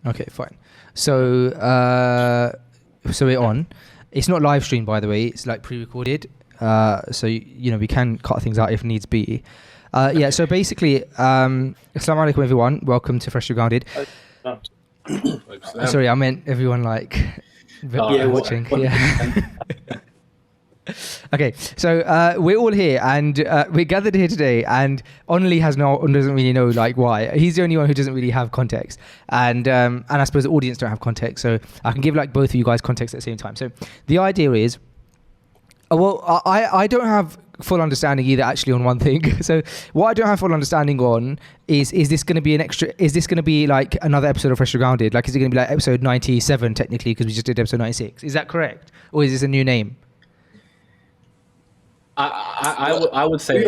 Okay, fine. So we're on. It's not live streamed, by the way. It's like pre-recorded. So we can cut things out if needs be. Yeah. So basically, Assalamu alaikum everyone. Welcome to Freshly Grounded. Sorry, I meant everyone watching. Yeah. Okay, so we're all here and we're gathered here today, and Only doesn't really know why. He's the only one who doesn't really have context, and I suppose the audience don't have context, so I can give both of you guys context at the same time. So the idea is, I don't have full understanding either actually on one thing. So what I don't have full understanding on is this going to be another episode of Freshly Grounded? Is it going to be episode 97 technically because we just did episode 96? Is that correct, or is this a new name? I would say.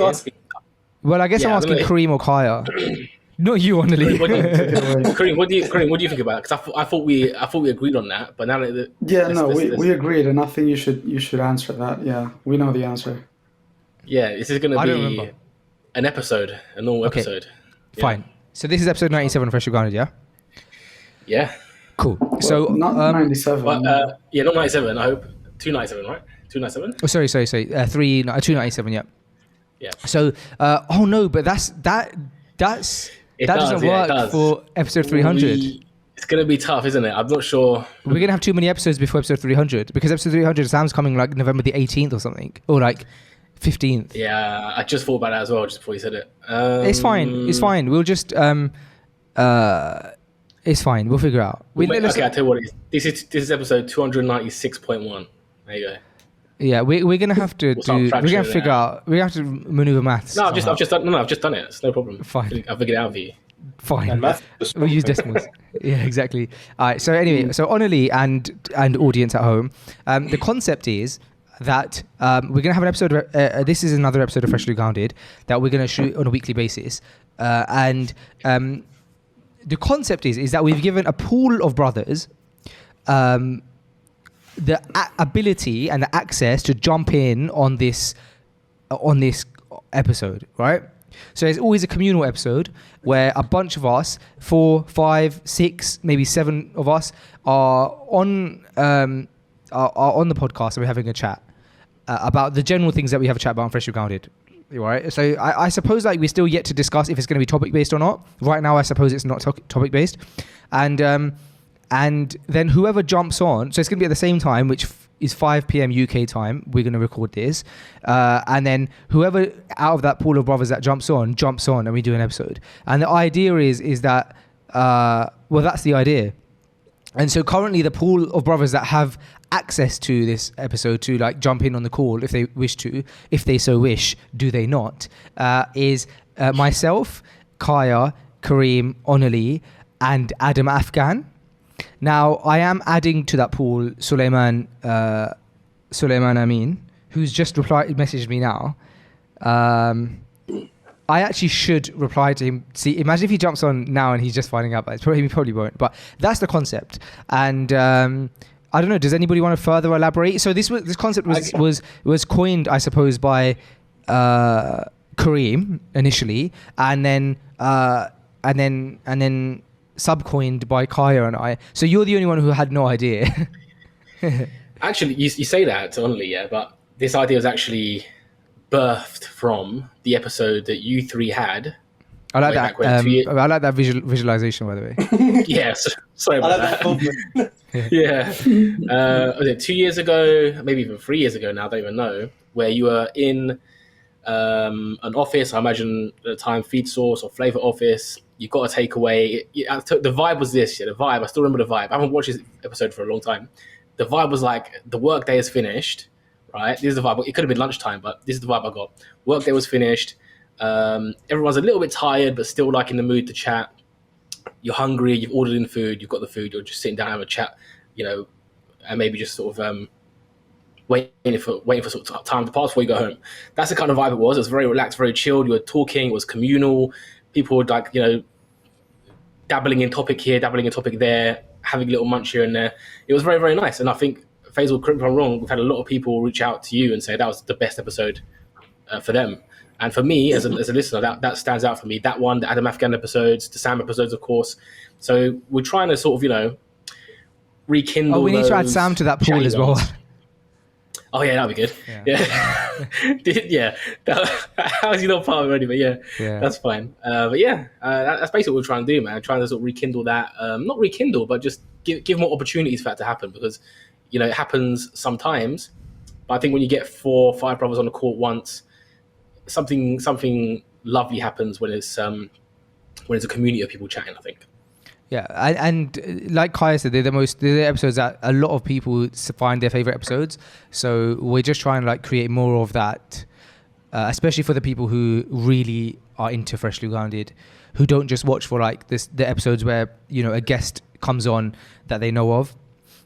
Well, I guess I'm asking Kareem or Kaya. Not you, Only. Kareem, what do you think about it? Because I thought we agreed on that, but now that we agreed, and I think you should answer that. Yeah, we know the answer. Yeah, this is going to be an episode, a normal episode. Yeah. Fine. So this is episode 97 of Freshly Grounded, yeah? Yeah. Cool. So not 97. But, not 97. I hope 297, right? 297. Oh, sorry. 297. Yeah. Yeah. So, but that doesn't work for episode 300. It's going to be tough, isn't it? I'm not sure. We're going to have too many episodes before episode 300 because episode 300 Sam's coming November the 18th or something, or 15th. Yeah, I just thought about that as well just before you said it. It's fine. We'll just it's fine. We'll figure out. Okay, I'll tell you what it is. This is episode 296.1. There you go. Yeah, we're gonna have to figure out. We have to maneuver maths. No, I've just done it. It's no problem. Fine. I'll figure it out for you. Fine. We'll use decimals. Yeah, exactly. All right. So anyway, so Only and audience at home, the concept is that we're gonna have an episode. This is another episode of Freshly Grounded that we're gonna shoot on a weekly basis, and the concept is that we've given a pool of brothers the ability and the access to jump in on this episode, right? So there's always a communal episode where a bunch of us, 4, 5, 6, maybe 7 of us are on the podcast and we're having a chat about the general things that we have a chat about on Freshly Grounded. Right, so I suppose we're still yet to discuss if it's going to be topic based or not. Right now, I suppose it's not topic based, and then whoever jumps on, so it's going to be at the same time, which is 5 p.m. UK time. We're going to record this, and then whoever out of that pool of brothers that jumps on, and we do an episode. And the idea is that that's the idea. And so currently the pool of brothers that have access to this episode to jump in on the call if they wish to, if they so wish, do they not, is myself, Kaya, Kareem, Onali, and Adam Afghan. Now, I am adding to that pool Suleiman Amin, who's just messaged me now. I actually should reply to him. See, imagine if he jumps on now and he's just finding out. He probably won't. But that's the concept. And I don't know. Does anybody want to further elaborate? So this concept was coined, I suppose, by Kareem initially, and then subcoined by Kaya and I. So you're the only one who had no idea. Actually, you say that only, yeah, but this idea was actually birthed from the episode that you three had. I like that. I like that visualization, by the way. Yes, sorry about that. Yeah, was it 2 years ago, maybe even 3 years ago now? I don't even know. Where you were in an office, I imagine at the time, Feed Source or Flavor Office. You got a takeaway. The vibe was this. Yeah, the vibe. I still remember the vibe. I haven't watched this episode for a long time. The vibe was the work day is finished. Right, this is the vibe. It could have been lunchtime, but this is the vibe I got. Work day was finished. Everyone's a little bit tired, but still in the mood to chat. You're hungry. You've ordered in food. You've got the food. You're just sitting down, have a chat, and maybe just sort of waiting for sort of time to pass before you go home. That's the kind of vibe it was. It was very relaxed, very chilled. You were talking. It was communal. People would dabbling in topic here, dabbling in topic there, having a little munch here and there. It was very, very nice. And I think, Faisal, correct me if I'm wrong, we've had a lot of people reach out to you and say that was the best episode for them. And for me, as a listener, that stands out for me. That one, the Adam Afghan episodes, the Sam episodes, of course. So we're trying to sort of, rekindle. Oh, we need to add Sam to that pool as well. Oh yeah, that'd be good. Yeah. How is he not part of it already? But yeah, that's fine. But yeah, that's basically what we're trying to do, man. Trying to sort of rekindle that. Not rekindle, but just give more opportunities for that to happen, because it happens sometimes. But I think when you get 4 or 5 brothers on the court once, something lovely happens when it's a community of people chatting, I think. Yeah, and like Kaya said, they're the episodes that a lot of people find their favorite episodes. So we're just trying to create more of that, especially for the people who really are into Freshly Grounded, who don't just watch for the episodes where a guest comes on that they know of,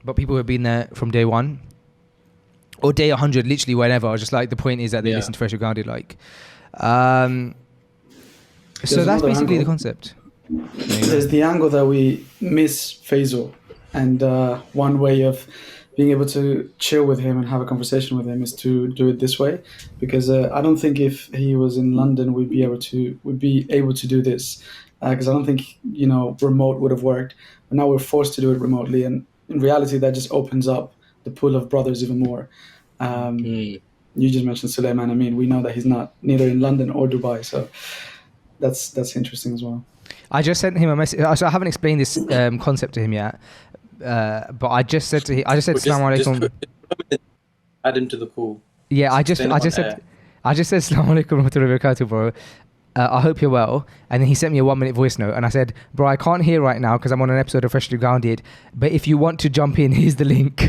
but people who have been there from day one or day 100, literally whenever. Just the point is that they listen to Freshly Grounded. So that's basically the concept. There's the angle that we miss Faisal, and one way of being able to chill with him and have a conversation with him is to do it this way, because I don't think if he was in London we'd be able to do this, because I don't think remote would have worked. But now we're forced to do it remotely, and in reality that just opens up the pool of brothers even more. You just mentioned Suleiman. I mean, we know that he's not neither in London or Dubai, so that's interesting as well. I just sent him a message. So I haven't explained this concept to him yet, but I just said to him, Assalamu alaikum. Add him to the call. Yeah, I just said Assalamu alaikum warahmatullahi wabarakatuh, bro. I hope you're well. And then he sent me a 1-minute voice note, and I said, bro, I can't hear right now because I'm on an episode of Freshly Grounded, but if you want to jump in, here's the link.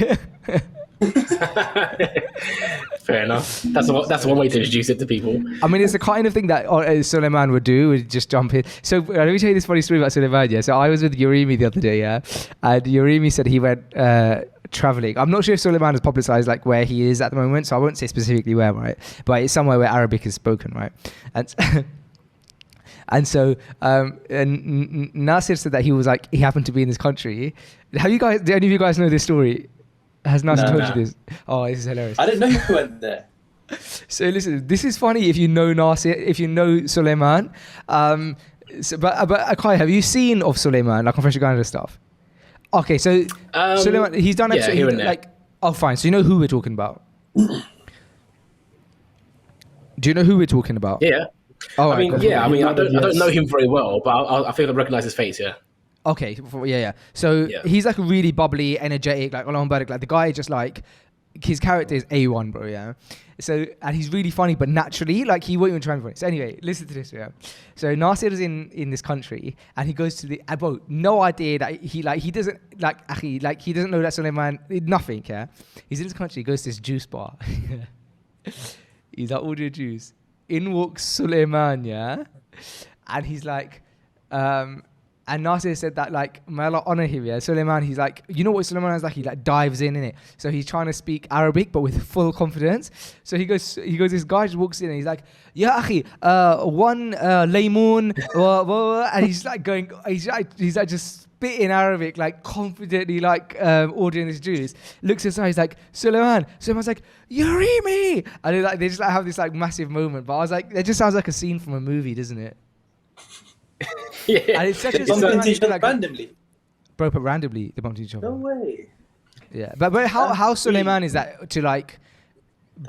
Fair enough. That's one way to introduce it to people. I mean, it's the kind of thing that Suleiman would do, would just jump in. So let me tell you this funny story about Suleiman. Yeah, so I was with Urimi the other day, yeah, and Urimi said he went traveling. I'm not sure if Suleiman has publicized where he is at the moment, so I won't say specifically where, right? But it's somewhere where Arabic is spoken, right? And so Nasir said that he happened to be in this country. Do any of you guys know this story? Has Nasir told you this? Oh, this is hilarious. I didn't know you went there. So listen, this is funny if you know Nasir, if you know Suleiman. But Akai, have you seen of Suleiman, on Freshly Grounded stuff? Okay, so Suleiman, he's done episode, here and there. Oh, fine. So you know who we're talking about? Do you know who we're talking about? Yeah. Oh, I don't know him very well, but I think I recognize his face. Yeah. Okay, yeah. So he's a really bubbly, energetic, the guy is just his character is A1, bro, yeah. So, and he's really funny, but naturally, he won't even try and funny. So anyway, listen to this, yeah. So Nasir is in this country, and he goes to the, bro, no idea that he doesn't, he doesn't know that Suleiman, nothing, yeah. He's in this country, he goes to this juice bar. He's order juice. In walks Suleiman, yeah. And he's and Nasir said that may Allah honor him, yeah. Suleiman, he's you know what Suleiman is he dives in it. So he's trying to speak Arabic but with full confidence. So he goes, this guy just walks in and he's Ya akhi, one laymoon, and he's going, he's just spitting Arabic, confidently, ordering this juice. Looks aside, he's Suleiman. Suleiman's Yurimi, and they just have this massive moment. But I was that just sounds like a scene from a movie, doesn't it? Yeah. And it's such a bumped each other randomly. Bro, but randomly they bumped into each other. No way. Yeah, but how Suleiman is that to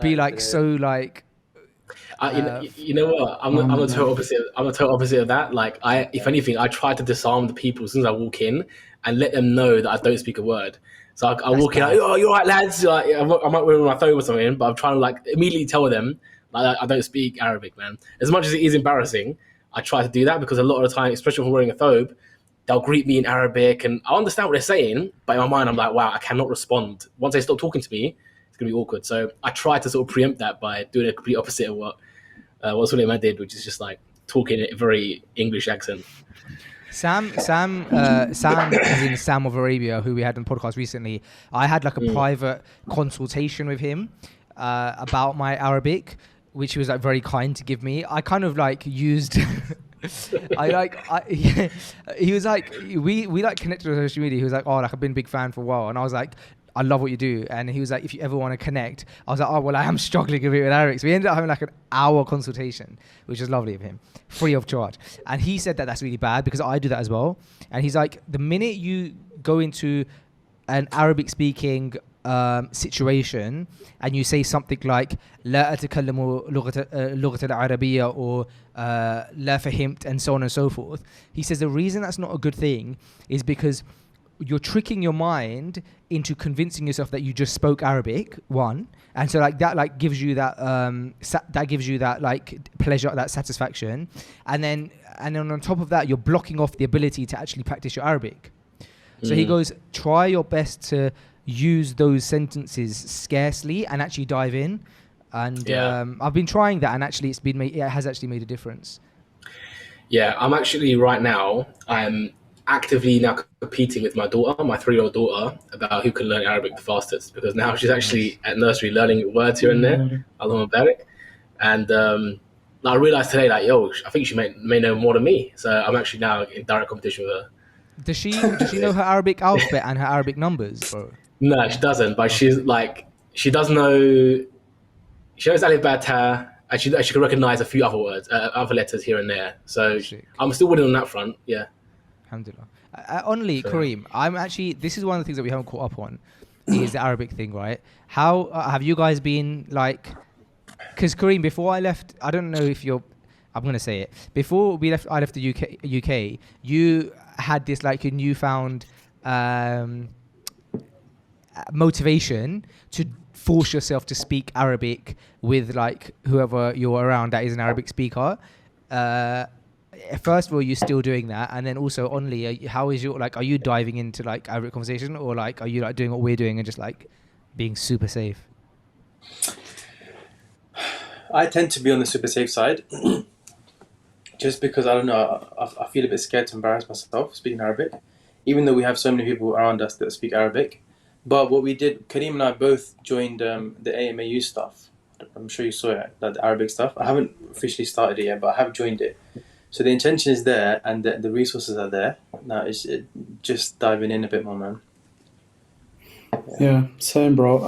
be so you know what? I'm the total opposite. I'm the total opposite of that. If anything, I try to disarm the people as soon as I walk in and let them know that I don't speak a word. So I walk in, oh, you're right, lads. I might wear my phone or something, but I'm trying to immediately tell them I don't speak Arabic, man. As much as it is embarrassing, I try to do that because a lot of the time, especially if I'm wearing a thobe, they'll greet me in Arabic and I understand what they're saying, but in my mind, I'm wow, I cannot respond. Once they stop talking to me, it's going to be awkward. So I try to sort of preempt that by doing a complete opposite of what Suleiman did, which is just talking in a very English accent. Sam as in Sam of Arabia, who we had on the podcast recently, I had a private consultation with him about my Arabic, which he was very kind to give me. I kind of used he was we connected on social media. He was oh, I've been a big fan for a while, and I was I love what you do. And he was like, if you ever want to connect. I was like, oh, well, I am struggling a bit with Arabic. So we ended up having like an hour consultation, which was lovely of him, free of charge. And he said that that's really bad because I do that as well. And he's like, the minute you go into an Arabic speaking situation and you say something like لا أتكلم لغة العربية or لا فهمت and so on and so forth, he says the reason that's not a good thing is because you're tricking your mind into convincing yourself that you just spoke Arabic, one, and so like that like gives you that that gives you that like pleasure, that satisfaction, and then on top of that you're blocking off the ability to actually practice your Arabic. So he goes, try your best to use those sentences scarcely and actually dive in. And I've been trying that, and actually it has actually made a difference. Yeah, I'm actually right now, I'm actively now competing with my daughter, my 3-year-old daughter, about who can learn Arabic the fastest, because now she's actually at nursery learning words here and there, Allahumma barik. And I realized today, like, I think she may know more than me. So I'm actually now in direct competition with her. Does she know her Arabic alphabet and her Arabic numbers, bro? No, she doesn't. But she's like, she does know. She knows alif, ba, ta, and she can recognize a few other words, other letters here and there. So I'm still winning on that front. Yeah. Alhamdulillah. Only Kareem, I'm actually. This is one of the things that we haven't caught up on, is the Arabic thing, right? How have you guys been like? Because Kareem, before I left, I don't know if you're. I'm gonna say it. Before I left the UK. You had this like a newfound motivation to force yourself to speak Arabic with like whoever you're around that is an Arabic speaker. First of all, you're still doing that, and then also only how is your like? Are you diving into like Arabic conversation, or like are you like doing what we're doing and just like being super safe? I tend to be on the super safe side. Just because, I don't know, I feel a bit scared to embarrass myself speaking Arabic, even though we have so many people around us that speak Arabic. But what we did, Kareem and I both joined the AMAU stuff. I'm sure you saw it, like the Arabic stuff. I haven't officially started it yet, but I have joined it. So the intention is there, and the resources are there. Now it's just diving in a bit more, man. Yeah, same, bro.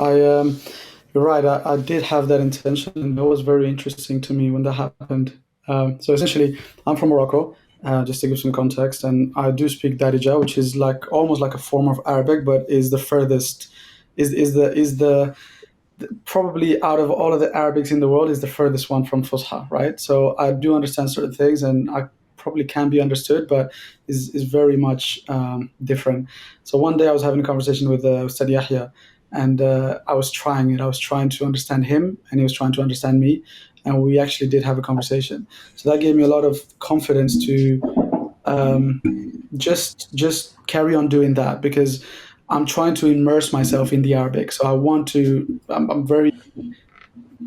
You're right. I did have that intention, and that was very interesting to me when that happened. So essentially, I'm from Morocco, just to give some context, and I do speak Darija, which is like almost like a form of Arabic, but is the furthest, is the probably out of all of the Arabics in the world is the furthest one from Fusha, right? So I do understand certain things, and I probably can be understood, but is very much different. So one day I was having a conversation with Ustad Yahya, and I was trying it. I was trying to understand him, and he was trying to understand me. And we actually did have a conversation. So that gave me a lot of confidence to just carry on doing that, because I'm trying to immerse myself in the Arabic. So I'm very,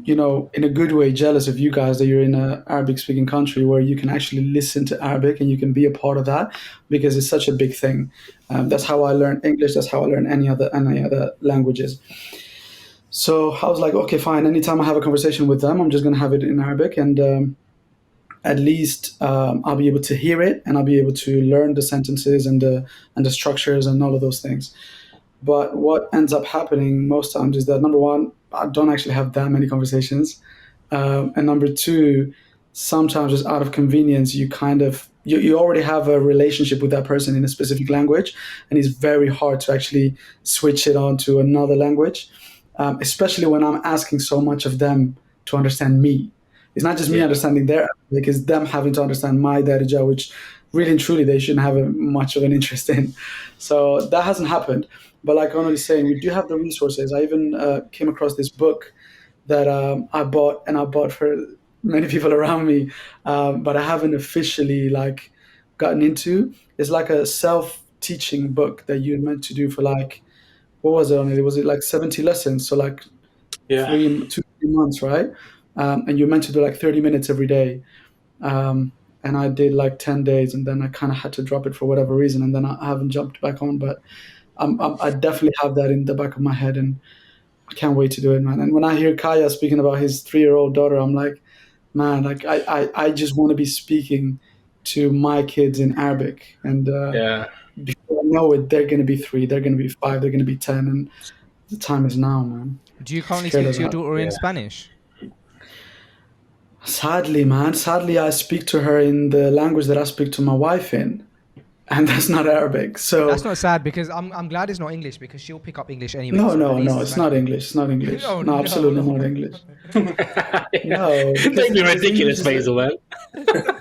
in a good way, jealous of you guys that you're in an Arabic speaking country where you can actually listen to Arabic and you can be a part of that, because it's such a big thing. That's how I learned English. That's how I learned any other languages. So I was like, okay, fine. Anytime I have a conversation with them, I'm just going to have it in Arabic. And at least I'll be able to hear it, and I'll be able to learn the sentences and the structures and all of those things. But what ends up happening most times is that, number one, I don't actually have that many conversations. And number two, sometimes just out of convenience, you already have a relationship with that person in a specific language, and it's very hard to actually switch it on to another language. Especially when I'm asking so much of them to understand me. It's not just me understanding their Arabic, it's them having to understand my Darija, which really and truly they shouldn't have much of an interest in. So that hasn't happened. But like Ronald is saying, we do have the resources. I even came across this book that I bought for many people around me, but I haven't officially like gotten into. It's like a self-teaching book that you're meant to do for like, what was it on it? Was it like 70 lessons? So like 2-3 months, right? And you're meant to do like 30 minutes every day. And I did like 10 days, and then I kind of had to drop it for whatever reason. And then I haven't jumped back on, but I definitely have that in the back of my head, and I can't wait to do it, man. And when I hear Kaya speaking about his 3-year-old daughter, I'm like, man, like I just want to be speaking to my kids in Arabic. And before I know it, they're going to be 3, they're going to be 5, they're going to be 10. And the time is now, man. Do you currently Scared speak of to your that. daughter in Yeah. Spanish? Sadly, man. Sadly, I speak to her in the language that I speak to my wife in, and that's not Arabic. So That's not sad because I'm glad it's not English because she'll pick up English anyway. no, so no, at least no. It's not English. It's not English. Oh, No, absolutely no. not English. Yeah. No, Don't be because ridiculous, English is Faisal, man.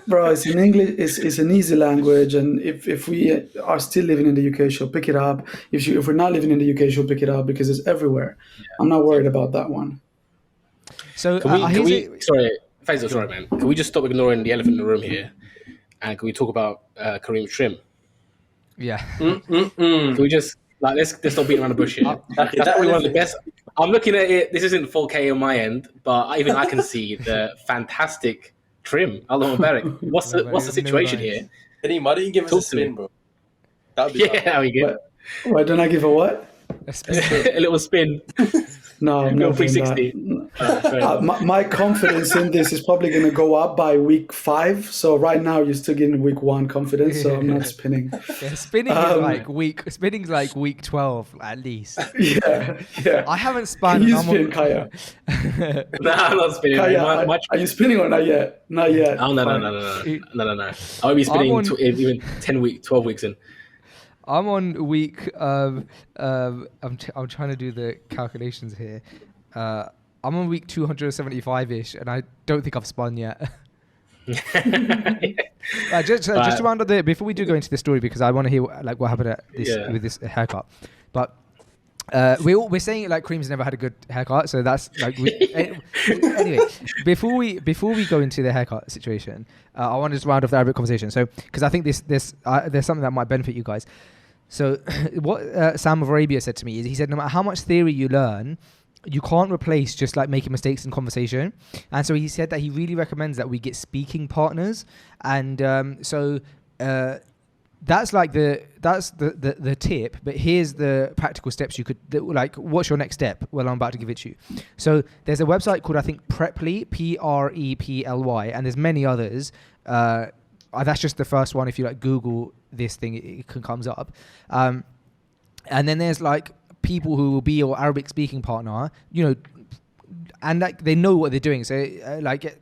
Bro, it's in English. It's an easy language, and if we are still living in the UK, she'll pick it up. If we're not living in the UK, she'll pick it up because it's everywhere. I'm not worried about that one. So Sorry, Faisal, sorry, man. Can we just stop ignoring the elephant in the room here, and can we talk about Kareem's trim? Yeah. Can we just let's stop beating around the bush here? That's probably one of the best. I'm looking at it. This isn't 4K on my end, but even I can see the fantastic trim. Allah Mubarak. What's the situation here? Kareem, why don't you give us a spin, bro? That'd be Yeah, we get Why don't I give a what? a little spin. No, I'm Go not doing 360. that. My confidence in this is probably going to go up by week 5. So right now you're still getting week 1 confidence. So I'm not spinning. Yeah, spinning's like week 12 at least. Yeah. I haven't spun. Can you spin, Kaya? No, I'm not spinning. Kaya, man. are you spinning or not yet? Not yet. Oh, no. I'll be spinning I'm on- even 12 weeks in. I'm on week. I'm trying to do the calculations here. I'm on week 275-ish, and I don't think I've spun yet. Just to round up before we do go into the story, because I want to hear what happened at with this haircut. But we're saying it like Kareem's never had a good haircut, so that's like anyway. Before we go into the haircut situation, I want to just round off the Arabic conversation. So because I think there's something that might benefit you guys. So what Sam of Arabia said to me is he said no matter how much theory you learn, you can't replace just like making mistakes in conversation. And so he said that he really recommends that we get speaking partners. And that's like the tip, but here's the practical steps you could what's your next step? Well, I'm about to give it to you. So there's a website called I think Preply, Preply, and there's many others. That's just the first one. If you Google this thing, it comes up. And then there's people who will be your Arabic speaking partner, and they know what they're doing. So and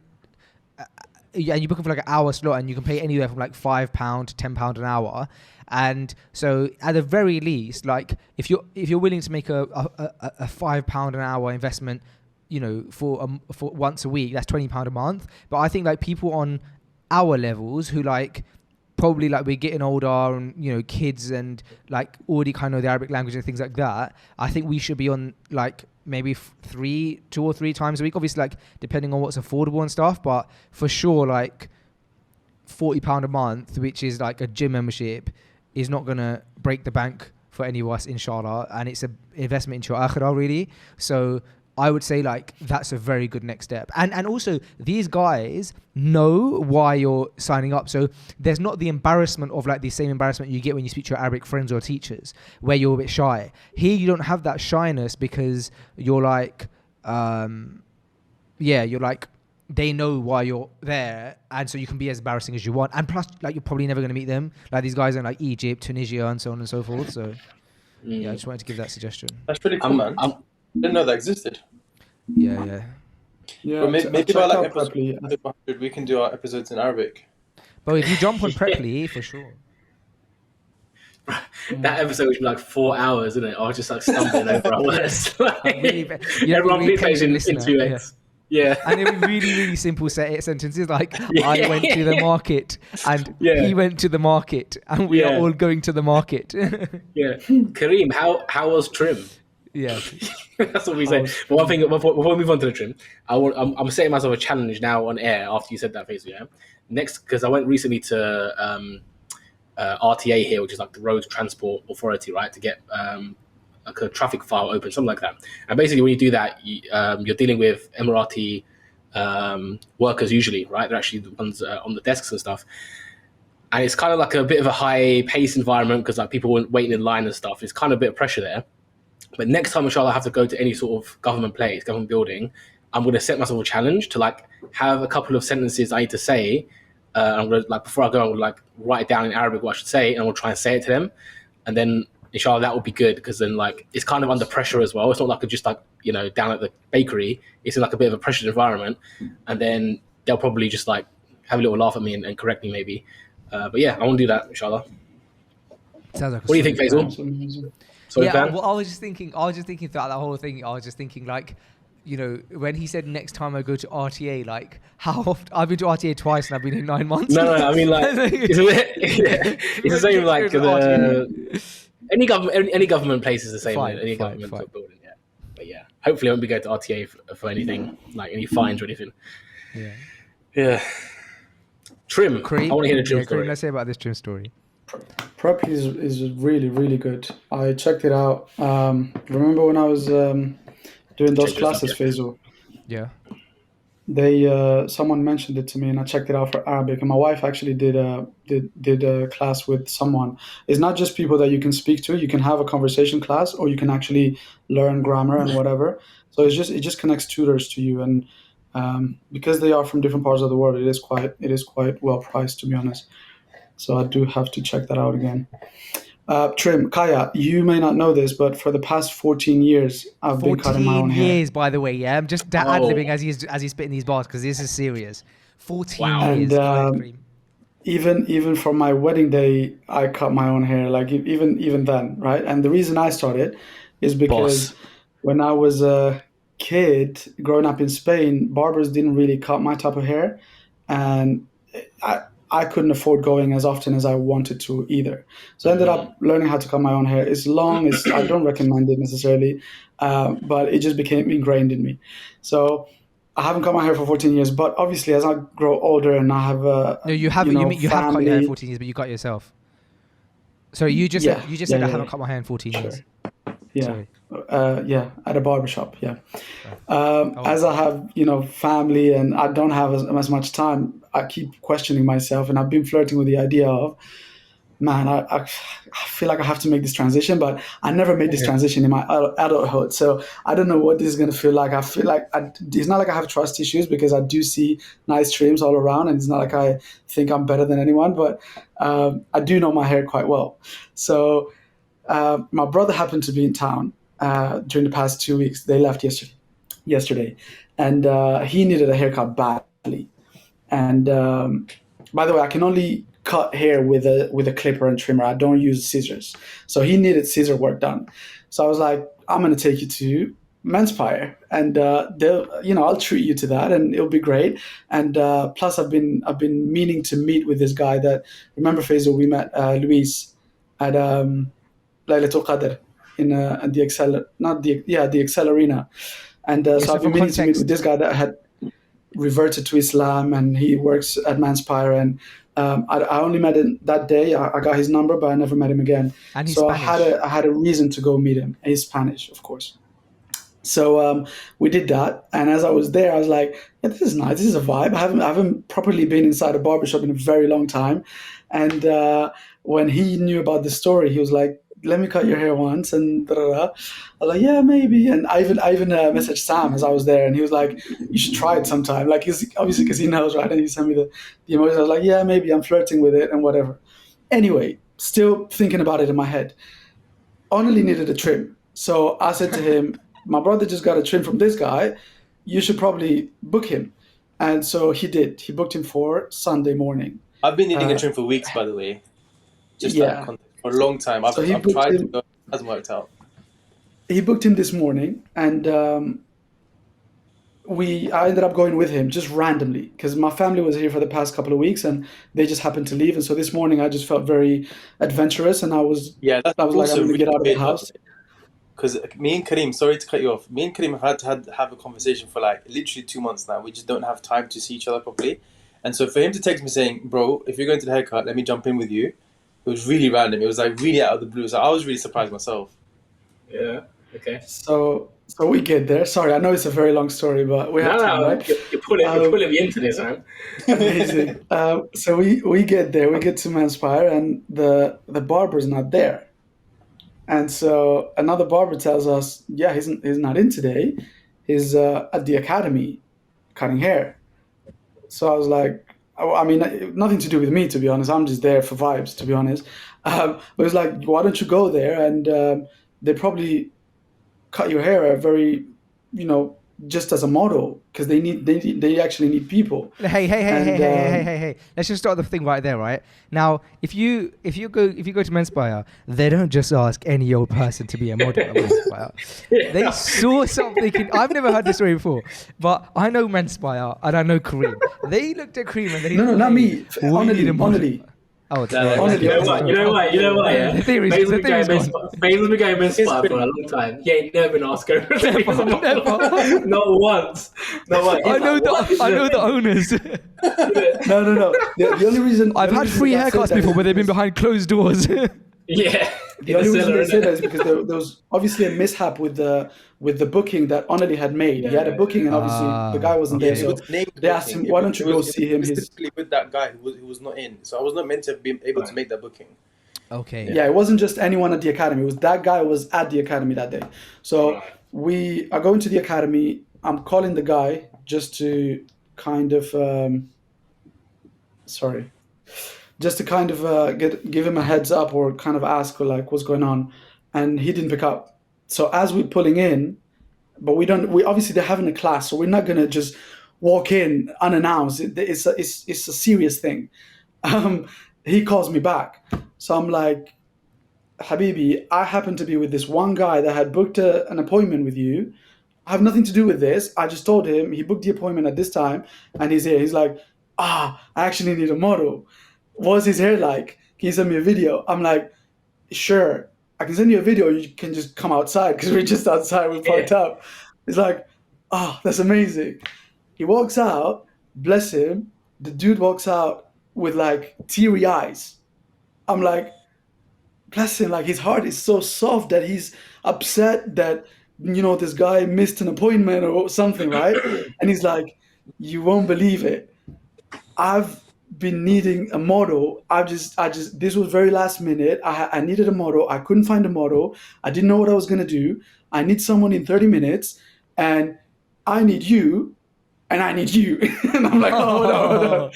you book them for an hour slot, and you can pay anywhere from £5 to £10 an hour. And so at the very least, if you're willing to make a £5 an hour investment, for once a week, that's £20 a month. But I think people on our levels who probably we're getting older and kids and already kind of know the Arabic language and things like that, I think we should be on maybe 2 or 3 times a week, obviously depending on what's affordable and stuff, but for sure £40 a month, which is a gym membership, is not gonna break the bank for any of us, inshallah, and it's an investment into your akhirah really. So I would say that's a very good next step. And also these guys know why you're signing up. So there's not the embarrassment of the same embarrassment you get when you speak to your Arabic friends or teachers where you're a bit shy. Here you don't have that shyness because you're they know why you're there, and so you can be as embarrassing as you want. And plus you're probably never going to meet them. These guys are in Egypt, Tunisia and so on and so forth. So yeah, I just wanted to give that suggestion. That's pretty cool, man. Didn't know that existed. Yeah. But maybe by episode 100, we can do our episodes in Arabic. But if you jump on Preply, for sure. That episode would be 4 hours, isn't it? I was just stumbling over our words. Everyone replays in 2x. Yeah. And it would be really, really simple sentences I went to the market and he went to the market and we are all going to the market. Yeah. Kareem, how was trim? Yeah. That's what we say. But one thing, before we move on to the trim, I'm setting myself a challenge now on air after you said that, Faisal, yeah? Next, because I went recently to RTA here, which is the Road Transport Authority, right, to get a traffic file open, something like that. And basically when you do that, you're dealing with Emirati workers usually, right? They're actually the ones on the desks and stuff. And it's kind of a bit of a high-paced environment because people waiting in line and stuff. It's kind of a bit of pressure there. But next time, inshallah, I have to go to any sort of government building, I'm going to set myself a challenge to have a couple of sentences I need to say. I'm going to before I go, I'm going to write it down in Arabic what I should say, and I'm going to try and say it to them. And then inshallah, that would be good, because then like it's kind of under pressure as well. It's not like just like, you know, down at the bakery. It's in like a bit of a pressured environment, and then they'll probably just like have a little laugh at me and correct me maybe. But yeah, I want to do that, inshallah. Sounds like what do you think, Faisal? Yeah, well, I was just thinking throughout that whole thing, I was just thinking like, you know, when he said next time I go to RTA, like how often I've been to RTA twice and I've been here 9 months. No, I mean like it's the same like any government place is the same. Any government building, yeah. But yeah, hopefully I won't be going to RTA for anything like any fines or anything. Yeah. Trim. Cream. I want to hear the trim story. Let's say about this trim story. Prep is really, really good. I checked it out. Remember when I was doing those classes, Faisal? Yeah. Someone mentioned it to me, and I checked it out for Arabic. And my wife actually did a class with someone. It's not just people that you can speak to. You can have a conversation class, or you can actually learn grammar and whatever. So it just connects tutors to you, and because they are from different parts of the world, it is quite well priced, to be honest. So I do have to check that out again. Trim, Kaya, you may not know this, but for the past 14 years, I've been cutting my own hair. 14 years, by the way, yeah? I'm just ad-libbing as he's spitting these bars, because this is serious. 14 years. And even for my wedding day, I cut my own hair, like even then, right? And the reason I started is because when I was a kid, growing up in Spain, barbers didn't really cut my type of hair. And I couldn't afford going as often as I wanted to either. So I ended up learning how to cut my own hair. It's long. I don't recommend it necessarily, but it just became ingrained in me. So I haven't cut my hair for 14 years, but obviously as I grow older and I have a you have cut your hair 14 years, but you cut yourself. So you just said I haven't cut my hair in 14 years. Yeah. At a barbershop. Yeah. As I have, family and I don't have as much time, I keep questioning myself, and I've been flirting with the idea of, man, I feel like I have to make this transition, but I never made this transition in my adulthood. So I don't know what this is going to feel like. I feel like it's not like I have trust issues, because I do see nice trims all around, and it's not like I think I'm better than anyone, but I do know my hair quite well. So my brother happened to be in town during the past 2 weeks. They left yesterday, and he needed a haircut badly. And by the way, I can only cut hair with a clipper and trimmer. I don't use scissors. So he needed scissor work done. So I was like, I'm going to take you to Menspire, and I'll treat you to that, and it'll be great. And plus, I've been meaning to meet with this guy that, remember, Faisal, we met Luis at Laylatul Qadr in the Excel Arena. And so I've been meaning to meet with this guy that had reverted to Islam, and he works at Menspire. And I only met him that day. I got his number, but I never met him again. And he's so Spanish. I had a reason to go meet him. He's Spanish, of course. So we did that, and as I was there, I was like, yeah, this is nice. This is a vibe. I haven't properly been inside a barbershop in a very long time. And when he knew about the story, he was like, let me cut your hair once, and I was like, yeah, maybe. And I even messaged Sam as I was there, and he was like, you should try it sometime. Like, obviously, because he knows, right? And he sent me the emojis. I was like, yeah, maybe. I'm flirting with it and whatever. Anyway, still thinking about it in my head. Only needed a trim. So I said to him, my brother just got a trim from this guy. You should probably book him. And so he did. He booked him for Sunday morning. I've been needing a trim for weeks, by the way. Just that context. For a long time. I've tried to go. It hasn't worked out. He booked him this morning, and I ended up going with him just randomly, because my family was here for the past couple of weeks, and they just happened to leave. And so this morning I just felt very adventurous, and I was like, I'm going to get out of the house. Because me and Kareem, sorry to cut you off, me and Kareem have had to have a conversation for like literally 2 months now. We just don't have time to see each other properly. And so for him to text me saying, bro, if you're going to the haircut, let me jump in with you. It was really random. It was like really out of the blue. So I was really surprised myself. Yeah. Okay. So we get there. Sorry, I know it's a very long story, but we have time, right? You're pulling me into this, man. Amazing. So we get there. We get to Menspire, and the barber's not there. And so another barber tells us, yeah, he's not in today. He's at the academy cutting hair. So I was like, I mean, nothing to do with me, to be honest. I'm just there for vibes, to be honest. But it's like, why don't you go there? And they probably cut your hair very, just as a model, because they actually need people. Hey. Let's just start the thing right there, right? Now, if you go to Menspire, they don't just ask any old person to be a model at Menspire. They saw something. I've never heard this story before, but I know Menspire and I know Kareem. They looked at Kareem and they No, not me. Honestly. Oh, you know what? Yeah. The theory's Basil's been going Menspire for a long time. He ain't never been asked her. Not once. I know the owners. No. The only reason I've had free haircuts before, but they've been behind closed doors. Yeah. The only reason they say that is because there was obviously a mishap with the booking that Onali had made. He had a booking, and obviously the guy wasn't there. So they asked him, "Why don't you go see him?" Specifically with that guy who was not in. So I was not meant to be able to make that booking. Okay. Yeah, it wasn't just anyone at the academy. It was that guy who was at the academy that day. So we are going to the academy. I'm calling the guy just to kind of give him a heads up, or kind of ask like what's going on, and he didn't pick up. So as we're pulling in, but we obviously they're having a class, so we're not gonna just walk in unannounced. It's a serious thing. He calls me back, so I'm like, Habibi, I happen to be with this one guy that had booked an appointment with you. I have nothing to do with this. I just told him he booked the appointment at this time, and he's here. He's like, I actually need a model. What's his hair like? Can you send me a video? I'm like, sure, I can send you a video. You can just come outside, because we're just outside. We're parked up. He's like, that's amazing. He walks out, bless him. The dude walks out with like teary eyes. I'm like, bless him. Like his heart is so soft that he's upset that, this guy missed an appointment or something, right? And he's like, you won't believe it. I've been needing a model. This was very last minute. I needed a model. I couldn't find a model. I didn't know what I was going to do. I need someone in 30 minutes, and I need you, and I need you. And I'm like, hold on.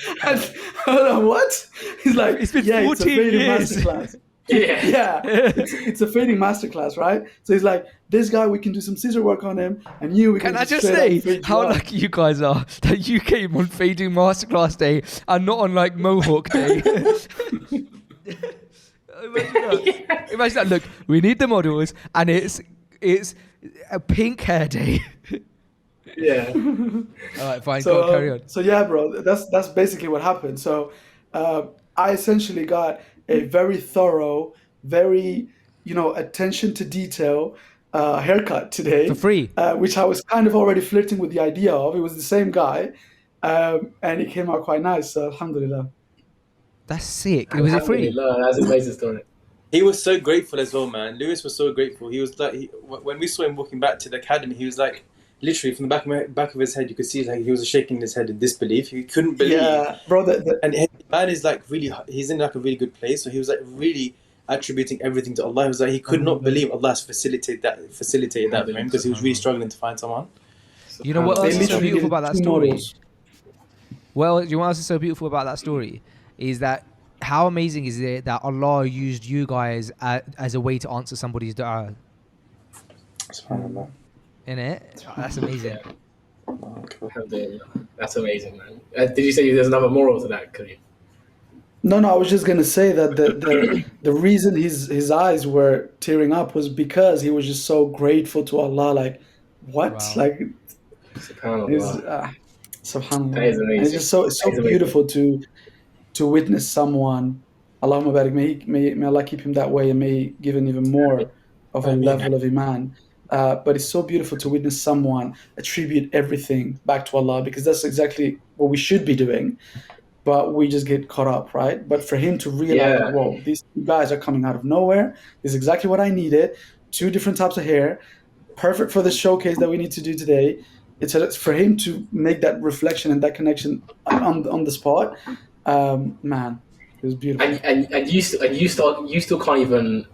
Hold on, what? He's like, it's been 14 it's a fading years. masterclass. Yeah. It's a fading masterclass, right? So he's like, this guy, we can do some scissor work on him, and we can I just say how lucky you guys are that you came on fading masterclass day and not on like Mohawk day. Imagine that. Look, we need the models, and it's a pink hair day. Yeah. All right, fine. So, go on, carry on. So yeah, bro, that's basically what happened. So I essentially got a very thorough, very attention to detail haircut today For free. Which I was kind of already flirting with the idea of. It was the same guy, and it came out quite nice. So alhamdulillah. That's sick. Was it free? That's an amazing story. He was so grateful as well, man. Lewis was so grateful. He was like, when we saw him walking back to the academy, he was like, literally from the back of his head, you could see like he was shaking his head in disbelief. He couldn't believe. Yeah, bro. And his man is like really, he's in like a really good place. So he was like really attributing everything to Allah. He was like, he could not believe Allah has facilitated that for him, because he was really struggling to find someone. You know what else is so literally beautiful about that story? models. Well, you know what else is so beautiful about that story is that how amazing is it that Allah used you guys as a way to answer somebody's dua? SubhanAllah. Innit? That's amazing. That's amazing, man. Did you say there's another moral to that, Kareem? No, I was just gonna say that the reason his eyes were tearing up was because he was just so grateful to Allah. Like, what? Wow. Like, SubhanAllah. SubhanAllah. That is amazing. And it's just it's so beautiful to witness someone. Allahumma barik. May Allah keep him that way, and may he give him even more of a level of iman. But it's so beautiful to witness someone attribute everything back to Allah, because that's exactly what we should be doing. But we just get caught up, right? But for him to realize, whoa, these guys are coming out of nowhere. This is exactly what I needed. 2 different types of hair, perfect for the showcase that we need to do today. It's for him to make that reflection and that connection on the spot. Man, it was beautiful. And you still can't even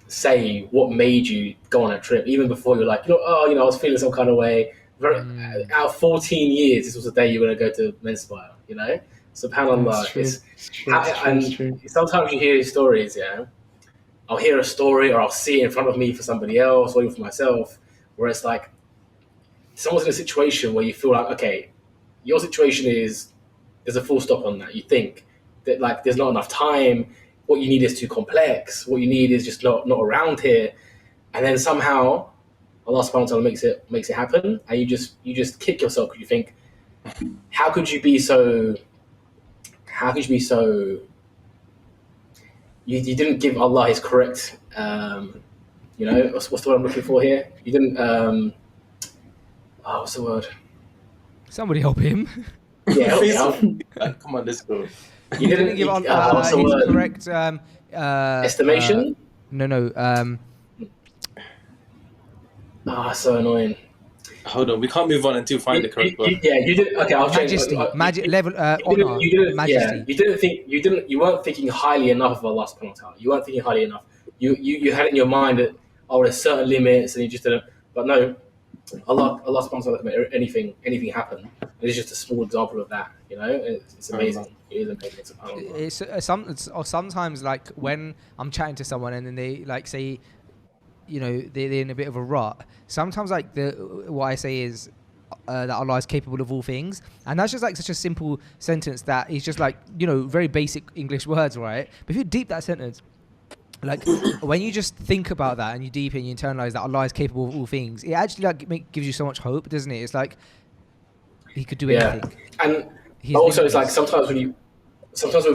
say what made you go on a trip, even before you're like, I was feeling some kind of way. Out of 14 years, this was the day you were going to go to Menspire, SubhanAllah. It's true. It's It's true. It's true. and sometimes you hear these stories, yeah. I'll hear a story or I'll see it in front of me for somebody else or even for myself, where it's like someone's in a situation where you feel like, okay, your situation is there's a full stop on that. You think that like there's not enough time. What you need is too complex. What you need is just not around here. And then somehow Allah subhanahu wa ta'ala makes it happen, and you just kick yourself because you think, how could you be so you didn't give Allah his correct what's the word I'm looking for here? You didn't what's the word? Somebody help him. Yeah, help me out. Come on, let's go. You didn't give his correct estimation? No. So annoying. Hold on, we can't move on until we find the correct word. You did. Okay, I'll change. Magic level, honor, majesty. You weren't thinking highly enough of Allah subhanahu wa ta'ala. You weren't thinking highly enough. You had it in your mind that there's certain limits, and you just didn't. But no, Allah subhanahu wa ta'ala can make anything happen. It's just a small example of that. It's amazing. It is amazing. It's sometimes like when I'm chatting to someone and then they like say, they're in a bit of a rut. Sometimes like what I say is that Allah is capable of all things, and that's just like such a simple sentence that is just like very basic English words, right? But if you deep that sentence, like when you just think about that and you deep it and you internalize that Allah is capable of all things, it actually like gives you so much hope, doesn't it? It's like He could do anything. And also it's like sometimes when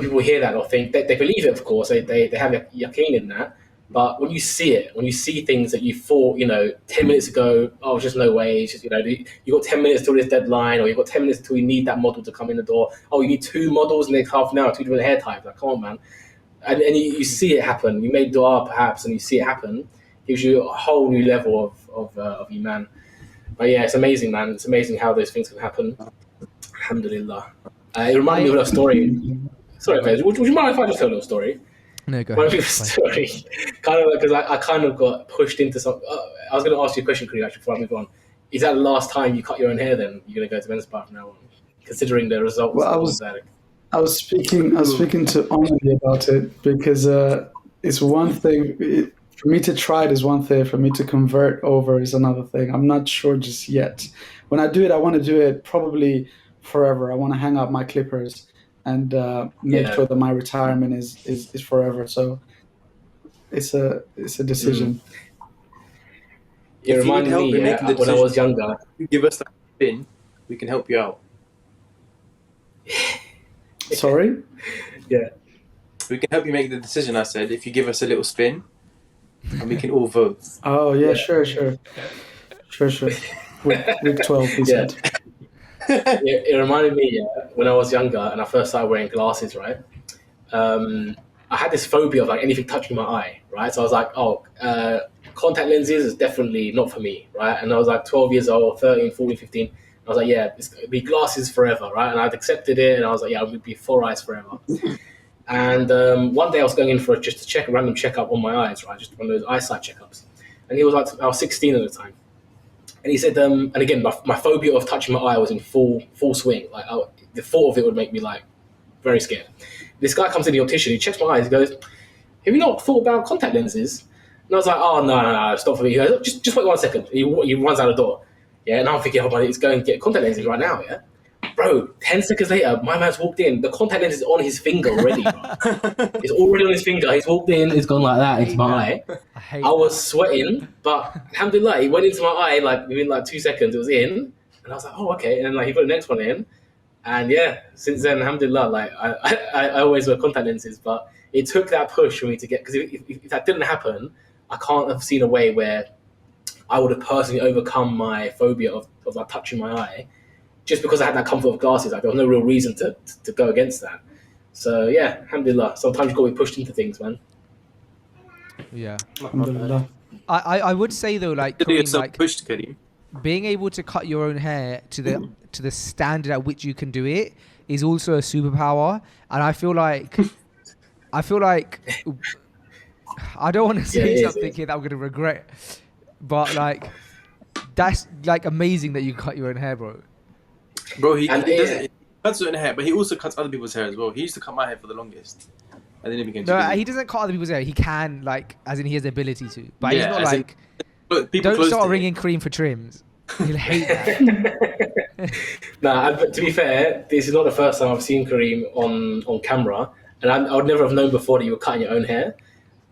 people hear that or think they believe it, of course, they have a yaqeen in that. But when you see things that you thought, 10 minutes ago, it's just no way. It's just, you got 10 minutes till this deadline, or you got 10 minutes till you need that model to come in the door. Oh, you need 2 models in the next half an hour, 2 different hair types. Like, come on, man. And you see it happen. You made dua perhaps, and you see it happen. Gives you a whole new level of iman. But yeah, it's amazing, man. It's amazing how those things can happen. Alhamdulillah. It reminded me of a story. Sorry, Faisal, would you mind if I just tell a little story? No, go ahead. One story, kind of because I kind of got pushed into some. I was going to ask you a question, Kareem, actually, before I move on. Is that the last time you cut your own hair? Then you're going to go to men's spa from now on, considering the results. Well, I was speaking to Omri about it because it's one thing. For me to try it is one thing. For me to convert over is another thing. I'm not sure just yet. When I do it, I want to do it probably forever. I want to hang up my clippers and make sure that my retirement is forever. So it's a decision. It reminded me when I was younger. You give us that spin, we can help you out. Sorry? Yeah. We can help you make the decision, I said, if you give us a little spin and we can all vote. Oh, yeah, sure. Week 12, he said. It reminded me when I was younger and I first started wearing glasses, right? I had this phobia of like anything touching my eye, right? So I was like, contact lenses is definitely not for me, right? And I was like 12 years old, 13, 14, 15. I was like, yeah, it's going to be glasses forever, right? And I'd accepted it and I was like, yeah, I'll be 4 eyes forever. And one day I was going in for just a random checkup on my eyes, right? Just one of those eyesight checkups. And he was like, I was 16 at the time. And he said, and again, my phobia of touching my eye was in full swing. Like the thought of it would make me like very scared. This guy comes in the optician, he checks my eyes, he goes, have you not thought about contact lenses? And I was like, oh, no, it's not for me. He goes, just wait 1 second. He runs out the door. Yeah, and I'm thinking, let's go and get contact lenses right now, yeah? Bro, 10 seconds later, my man's walked in. The contact lens is on his finger already, bro. It's already on his finger. He's walked in, it's gone like that into my eye. I was sweating, but alhamdulillah, he went into my eye, like, within like 2 seconds, it was in. And I was like, oh, okay. And then like, he put the next one in. And yeah, since then, alhamdulillah, like, I always wear contact lenses, but it took that push for me to get, because if that didn't happen, I can't have seen a way where I would have personally overcome my phobia of like touching my eye. Just because I had that comfort of glasses, like there was no real reason to go against that. So yeah, alhamdulillah. Sometimes you got to be pushed into things, man. Yeah. Alhamdulillah. I would say though, like, Kareem, like pushed, Kareem. Being able to cut your own hair to the standard at which you can do it is also a superpower. And I feel like I don't want to say something here that I'm going to regret, but like that's like amazing that you cut your own hair, bro. Bro, he doesn't. cuts his own hair, but he also cuts other people's hair as well. He used to cut my hair for the longest, and then he became. No, he doesn't cut other people's hair. He can, like, as in he has the ability to, but he's not like. Look, people don't start ringing cream for trims. He'll hate that. Nah, but to be fair, this is not the first time I've seen Kareem on camera, and I would never have known before that you were cutting your own hair.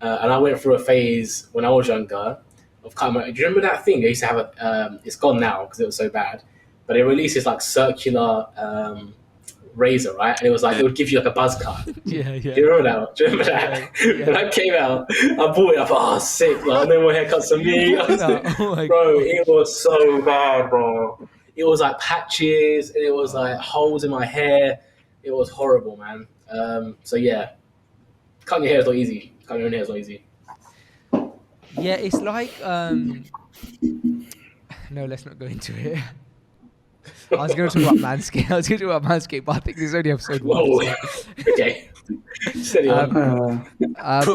And I went through a phase when I was younger of cutting my. Do you remember that thing? I used to have a. It's gone now because it was so bad, but it released this like circular razor, right? And it was like it would give you like a buzz cut. Yeah. Do you remember that? Do you remember that? Yeah. When that came out, I bought it. I thought, oh, sick! Like, no more haircuts for me. Bro, it was so bad, bro. It was like patches, and it was like holes in my hair. It was horrible, man. So yeah, cutting your hair is not easy. Cutting your own hair is not easy. Yeah, it's like no, let's not go into it. I was going to talk about Manscaped. But I think this is only episode 1. Whoa. Okay. Steady on. Bro,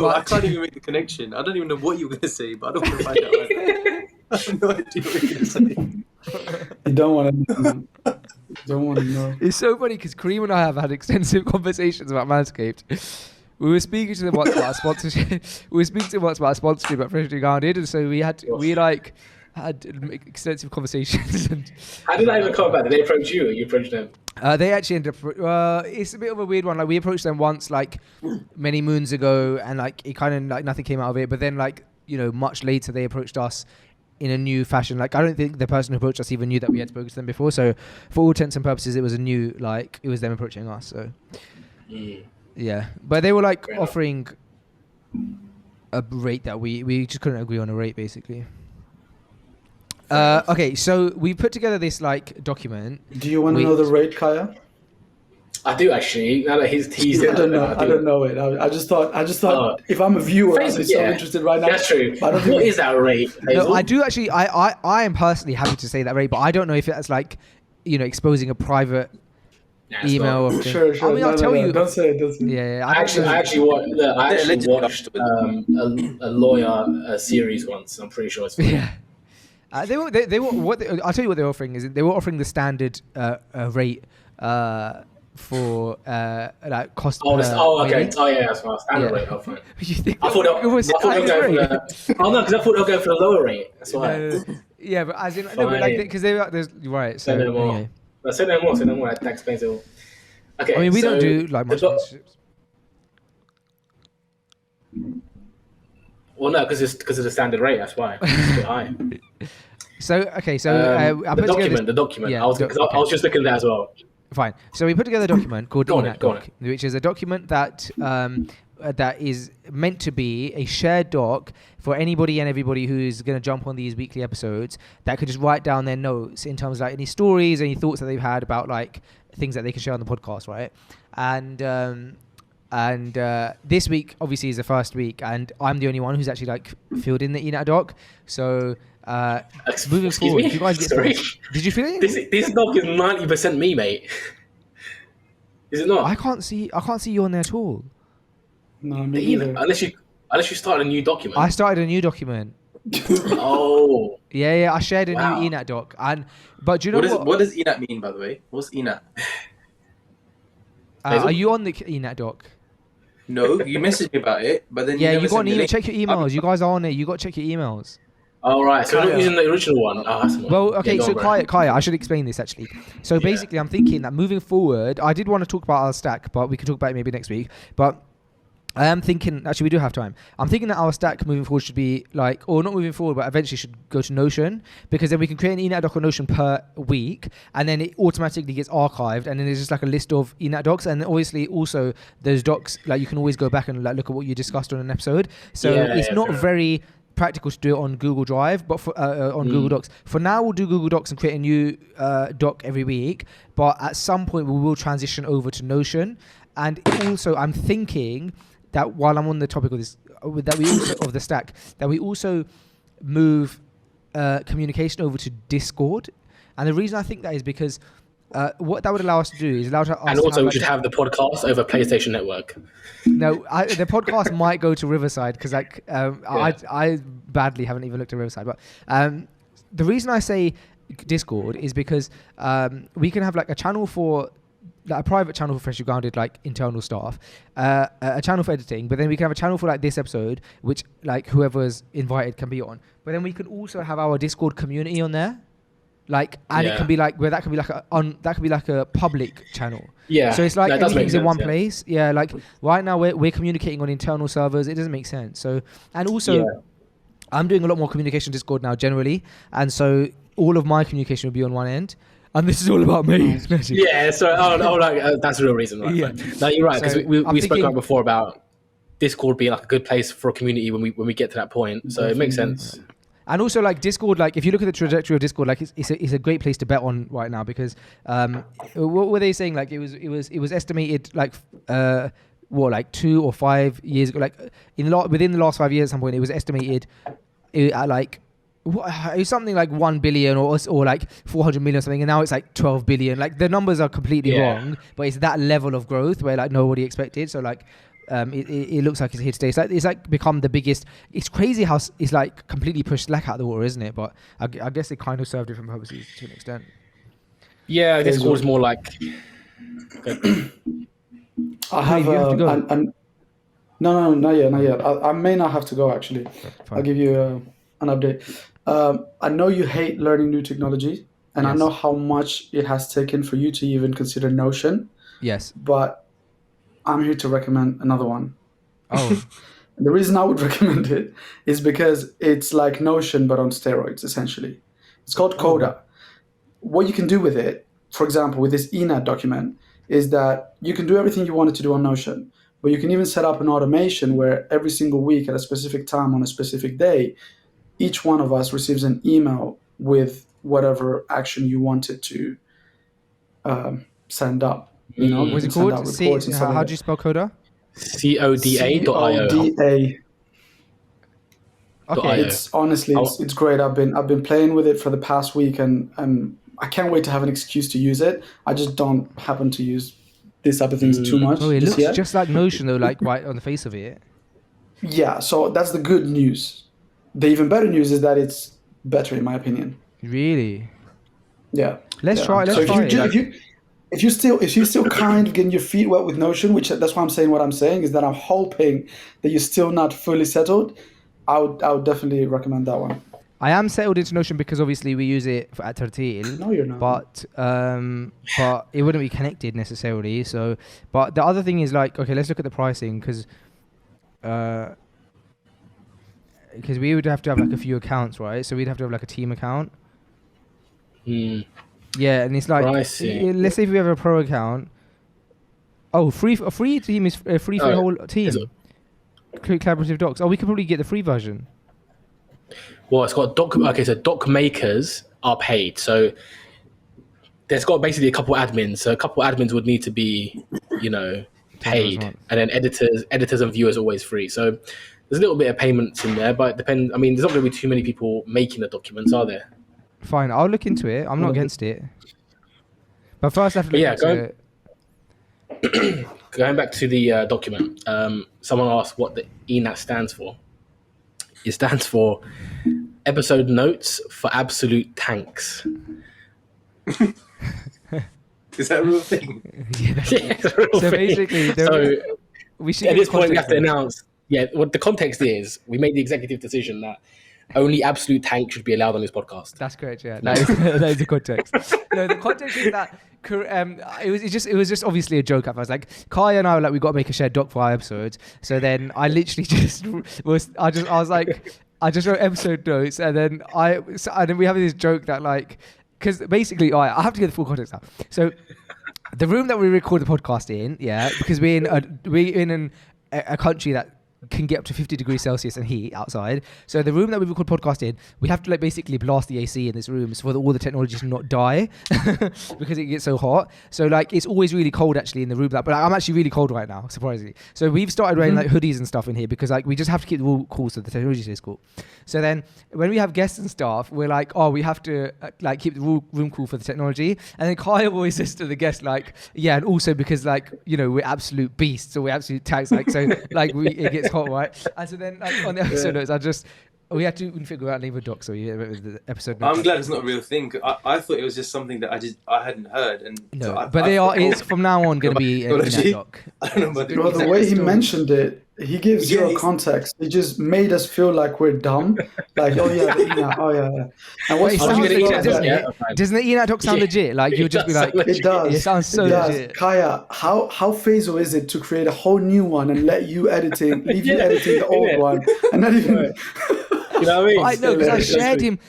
I can't even make the connection. I don't even know what you were going to say, but I don't want to find out. Right? I have no idea what you're going to say. You don't want to know. Don't want to know. It's so funny because Kareem and I have had extensive conversations about Manscaped. We were speaking to them once about sponsorship. About Freshly Grounded, and so we had extensive conversations. And how did that even come about? Did they approach you, or you approached them? They actually ended up. It's a bit of a weird one. Like we approached them once, like many moons ago, and like it kind of like nothing came out of it. But then, like much later, they approached us in a new fashion. Like I don't think the person who approached us even knew that we had spoken to them before. So for all intents and purposes, it was it was them approaching us. So yeah, but they were like offering a rate that we just couldn't agree on a rate, basically. Okay, so we put together this like document. Do you want to know the rate, Kaya? I do actually. Now that he's I don't know. I don't know it. I just thought if I'm a viewer, I'd be so interested right now. That's true. What is that rate? Hazel? No, I do actually. I am personally happy to say that rate, but I don't know if that's like exposing a private email. Sure. I mean, I'll tell you. Don't say it. Yeah. I actually watched a lawyer series once. I'm pretty sure it's funny. Yeah. I'll tell you what they were offering is they were offering the standard rate for like cost. Okay. Oh yeah, that's my standard rate. Oh, fine. I thought they'll go for no, because I thought they'll go for the lower rate. That's why. Yeah, but as in no, but like because there's right. So say no more. Anyway. Say no more. That explains it all. Okay. I mean, we don't do like much sponsorships. Well, no, because of the standard rate. That's why it's a bit high. I put the document. Yeah, I was just looking at that as well. Fine. So we put together a document called enat, which is a document that that is meant to be a shared doc for anybody and everybody who's going to jump on these weekly episodes that could just write down their notes in terms of like any stories, any thoughts that they've had about like things that they can share on the podcast, right? And this week obviously is the first week, and I'm the only one who's actually like filled in the enat doc. So moving forward, if you guys get did you fill it in? This doc is 90% me, mate. Is it not? I can't see you on there at all. No, me either. Unless you started a new document. I started a new document. Oh. Yeah. I shared a new enat doc, but do you know what does enat mean, by the way? What's enat? Are you on the enat doc? No, you messaged me about it, but then you got an email. Check your emails. You guys are on it. You got to check your emails. Oh, right. So you're not using the original one. Well, okay. So Kaya, I should explain this actually. So basically, I'm thinking that moving forward, I did want to talk about our stack, but we can talk about it maybe next week. But I am thinking, actually, we do have time. I'm thinking that our stack moving forward should be like, or not moving forward, but eventually should go to Notion, because then we can create an enat doc on Notion per week, and then it automatically gets archived, and then there's just like a list of enat docs, and obviously also those docs, like you can always go back and like look at what you discussed on an episode. So it's not very practical to do it on Google Drive, but for, on Google Docs. For now, we'll do Google Docs and create a new doc every week, but at some point we will transition over to Notion. And also, I'm thinking that while I'm on the topic of this, that we also of the stack, that we also move communication over to Discord. And the reason I think that is because what that would allow us to do is allow us. And also, we should have the podcast over PlayStation Network. No, the podcast might go to Riverside because I badly haven't even looked at Riverside. But the reason I say Discord is because we can have like a channel for like a private channel for Freshly Grounded, like internal staff, a channel for editing, but then we can have a channel for like this episode, which like whoever's invited can be on. But then we can also have our Discord community on there, like, and it can be like where that can be like a public channel. Yeah. So it's like everything's in one yeah. place. Yeah. Like right now we're communicating on internal servers. It doesn't make sense. So, and also I'm doing a lot more communication on Discord now generally, and so all of my communication will be on one end. And this is all about me. Yeah, so that's the real reason, right? Yeah. No, you're right, because So we spoke about before about Discord being like a good place for a community when we get to that point. So it makes sense. And also like Discord, like if you look at the trajectory of Discord, like it's a great place to bet on right now because what were they saying? Like it was estimated like like 2 or 5 years ago, like within the last 5 years at some point, it was estimated at like. It was something like 1 billion or like 400 million or something, and now it's like 12 billion. Like the numbers are completely wrong, but it's that level of growth where like nobody expected. So like it looks like it's here to stay. It's like become the biggest. It's crazy how it's like completely pushed Slack out of the water, isn't it? But I guess it kind of served different purposes to an extent. Yeah, Discord is more like. I have. You have to go. No, not yet. I may not have to go actually. Fine. I'll give you an update. I know you hate learning new technology, and I know how much it has taken for you to even consider Notion. Yes. But I'm here to recommend another one. Oh. The reason I would recommend it is because it's like Notion, but on steroids, essentially. It's called Coda. What you can do with it, for example, with this enat document, is that you can do everything you wanted to do on Notion, but you can even set up an automation where every single week at a specific time on a specific day, each one of us receives an email with whatever action you wanted to send up. You know, what's it called? How do you spell Coda? CODA.io. CODA. Okay. It's honestly, it's great. I've been playing with it for the past week, and I can't wait to have an excuse to use it. I just don't happen to use this type of things too much. Oh, it looks just like Notion though, like right on the face of it. Yeah, so that's the good news. The even better news is that it's better, in my opinion. Really? Yeah. Let's try. Let's try it. If you're still kind of getting your feet wet with Notion, which that's why I'm saying what I'm saying, is that I'm hoping that you're still not fully settled. I would definitely recommend that one. I am settled into Notion because obviously we use it at Tertil. No, you're not. But it wouldn't be connected necessarily. So, but the other thing is like, okay, let's look at the pricing because we would have to have like a few accounts, right? So we'd have to have like a team account. Yeah, and it's like, let's say if we have a pro account. Oh, a free team is a free for the whole team. Collaborative docs. Oh, we could probably get the free version. Well, it's got doc. Okay, so doc makers are paid. So there's got basically a couple admins. So a couple admins would need to be, paid, and then editors and viewers always free. So there's a little bit of payments in there, but it depends. I mean, there's not going to be too many people making the documents, are there? Fine, I'll look into it. I'm not against it. But first, I have to look into it. Going back to the document, someone asked what the enat stands for. It stands for Episode Notes for Absolute Tanks. Is that a real thing? It's a real thing. Basically, we should at this point we have to announce. Yeah, what the context is, we made the executive decision that only absolute tank should be allowed on this podcast. That's correct. Yeah, that is the context. No, the context is that it was just obviously a joke. I was like, Kaya and I were like, we got to make a shared doc for our episodes. So then I literally I just wrote episode notes, and then we have this joke that like, because basically, I have to get the full context now. So the room that we record the podcast in, because we're in a country that can get up to 50 degrees Celsius and heat outside. So the room that we record podcast in, we have to like basically blast the AC in this room so for all the technology to not die because it gets so hot. So like it's always really cold actually in the room. But I'm actually really cold right now, surprisingly. So we've started wearing like hoodies and stuff in here because like we just have to keep the room cool so the technology stays cool. So then when we have guests and stuff, we're like, oh, we have to like keep the room cool for the technology. And then Kyle always says to the guest like, yeah, and also because like, we're absolute beasts or we're absolute tanks. Like, so like it gets hot, right? And so then like, on the episode notes, We had to figure out name of doc, so yeah, the episode. I'm glad it's not a real thing. I thought it was just something that I hadn't heard, and No, so but they are. It's from now on going to be an enat doc. I don't know about the Bro, the way he mentioned it, he gives zero context. He just made us feel like we're dumb. Like, oh yeah, the enat, oh yeah. And what It sounds legit, doesn't it? Doesn't the enat doc sound legit? Like you'll just be like, it does. It sounds so legit. Kaya, how Faisal is it to create a whole new one and leave you editing the old one, and not even. You know what I mean? I know, because I shared him.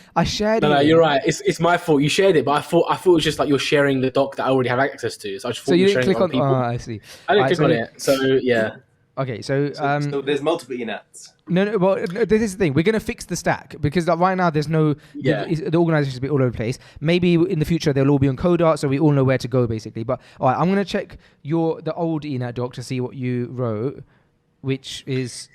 No, you're right. It's my fault. You shared it, but I thought it was just like you're sharing the doc that I already have access to. So I just thought you were didn't sharing click it on. people. I see. I didn't click on it. So yeah. Okay, so so there's multiple enats. No. Well, this is the thing. We're gonna fix the stack because like, right now there's no. Yeah. The organization's a bit all over the place. Maybe in the future they'll all be on Codart, so we all know where to go basically. But all right, I'm gonna check the old enat doc to see what you wrote, which is.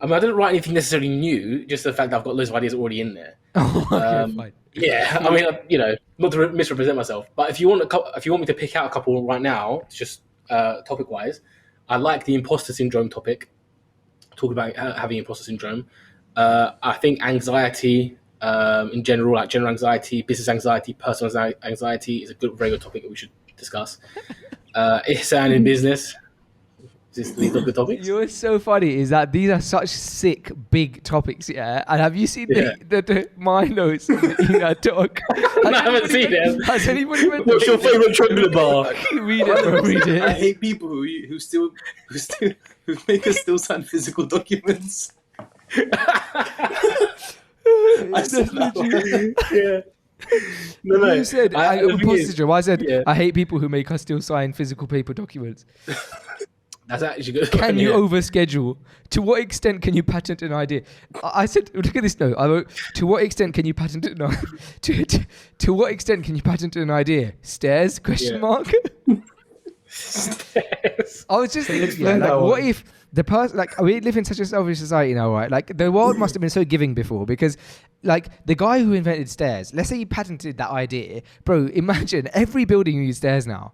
I mean, I didn't write anything necessarily new. Just the fact that I've got loads of ideas already in there. Okay, fine. Yeah, I mean, not to misrepresent myself, but if you want me to pick out a couple right now, just topic wise, I like the imposter syndrome topic. Talk about having imposter syndrome. I think anxiety in general, like general anxiety, business anxiety, personal anxiety, is a very good topic that we should discuss. Ihsan in business. These are good topics. You're so funny. Is that these are such sick big topics, yeah? And have you seen my notes in that talk? I haven't seen them. Has anybody read What's your favourite chocolate bar? Read it, bro. Read it. I hate people who make us still sign physical documents. I said that. Yeah. No. You said imposter syndrome. I said yeah. I hate people who make us still sign physical paper documents. That's actually good. Can you overschedule? To what extent can you patent an idea? I said, look at this note. I wrote, to what extent can you patent it? No. To what extent can you patent an idea? Stairs? Question mark. Stairs. I was just thinking, like, what if the person, like, we live in such a selfish society now, right? Like, the world must have been so giving before because, like, the guy who invented stairs, let's say he patented that idea, bro. Imagine every building needs stairs now.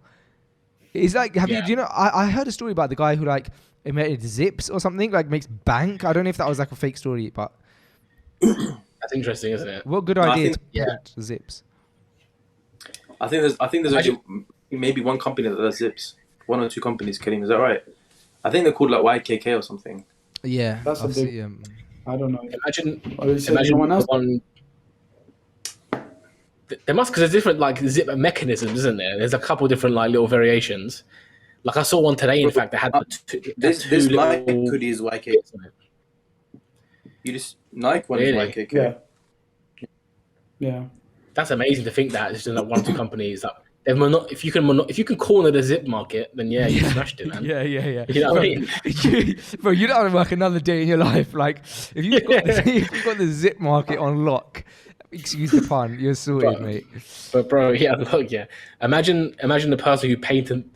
It's like, do you know? I heard a story about the guy who like invented zips or something, like makes bank. I don't know if that was like a fake story, but that's interesting, isn't it? What good idea to patent zips? I think there's actually maybe one company that does zips. One or two companies, Kareem, is that right? I think they're called like YKK or something. Yeah, that's a big. I don't know. Imagine someone else. There must, because there's different like zip mechanisms, isn't there? There's a couple different like little variations. Like I saw one today, in fact, that had this Nike hoodie is YKK. You just Nike one is YKK. Yeah. That's amazing to think that it's just like one or two companies that if you can corner the zip market, then you smashed it, man. Yeah. You know what I mean? Bro, you don't want to work another day in your life. Like if you've got the zip market on lock. Excuse the pun, you're sorted, mate. But bro, look, Imagine the person who patented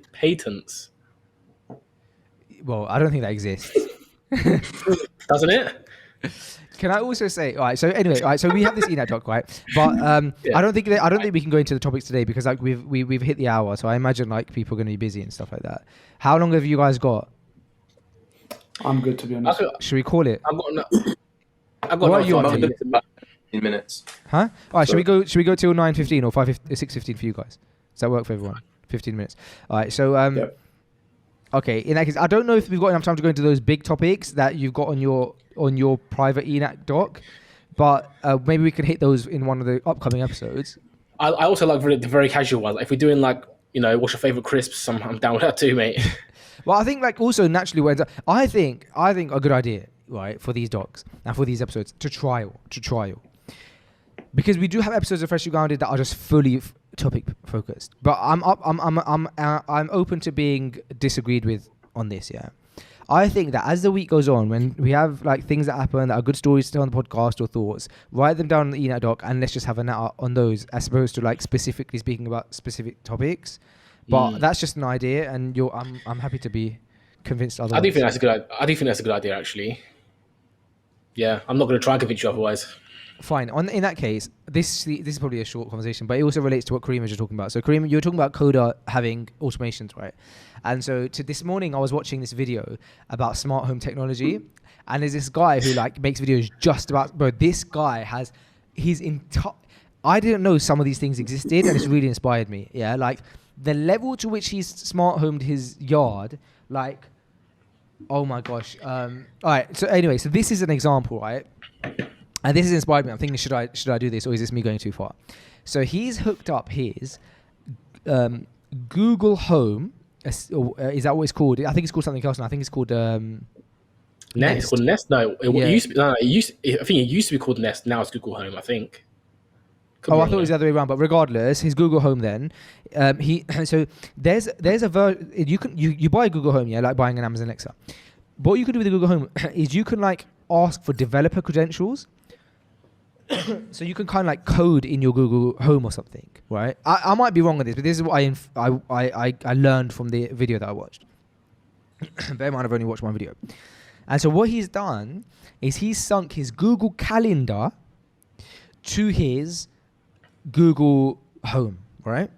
patents. Well, I don't think that exists. Doesn't it? Can I also say, all right? So anyway, all right. So we have this enat doc, right? But I don't think we can go into the topics today because like we've hit the hour. So I imagine like people are going to be busy and stuff like that. How long have you guys got? I'm good, to be honest. Should we call it? I've got about 15 minutes. Huh? All right. Should we go till 9:15 or 6:15 for you guys? Does that work for everyone? 15 minutes. All right. So okay. In that case, I don't know if we've got enough time to go into those big topics that you've got on your private enat doc, but maybe we can hit those in one of the upcoming episodes. I also like the very casual ones. Like if we're doing like what's your favorite crisps? I'm down with that too, mate. Well, I think like also naturally I think a good idea, right, for these docs and for these episodes to trial, because we do have episodes of Freshly Grounded that are just fully topic focused. But I'm open to being disagreed with on this. Yeah, I think that as the week goes on, when we have like things that happen that are good stories to tell on the podcast or thoughts, write them down on the enat doc and let's just have a nat on those as opposed to like specifically speaking about specific topics. But that's just an idea, and I'm happy to be convinced otherwise. I do think that's a good idea, actually. Yeah, I'm not going to try and convince you otherwise. fine. In that case, this is probably a short conversation, but it also relates to what Kareem was just talking about. So Kareem, you were talking about Coda having automations, right? And so this morning I was watching this video about smart home technology, and there's this guy who like makes videos just about. Bro, this guy has his entire. I didn't know some of these things existed, and it's really inspired me. Yeah, like the level to which he's smart homed his yard, like, oh my gosh. All right. So anyway, so this is an example, right? And this has inspired me. I'm thinking, should I do this, or is this me going too far? So he's hooked up his Google Home. Is that what it's called? I think it's called something else now. I think it's called Nest. It's called Nest. No, it used to be. I think it used to be called Nest. Now it's Google Home, I think. I thought it was the other way around. But regardless, his Google Home then, so there's you buy a Google Home, yeah, like buying an Amazon Alexa. What you can do with the Google Home is you can like ask for developer credentials. So you can kind of like code in your Google Home or something, right? I might be wrong with this, but this is what I learned from the video that I watched. Bear in mind, I've only watched one video. And so what he's done is he's sunk his Google Calendar to his Google Home, right?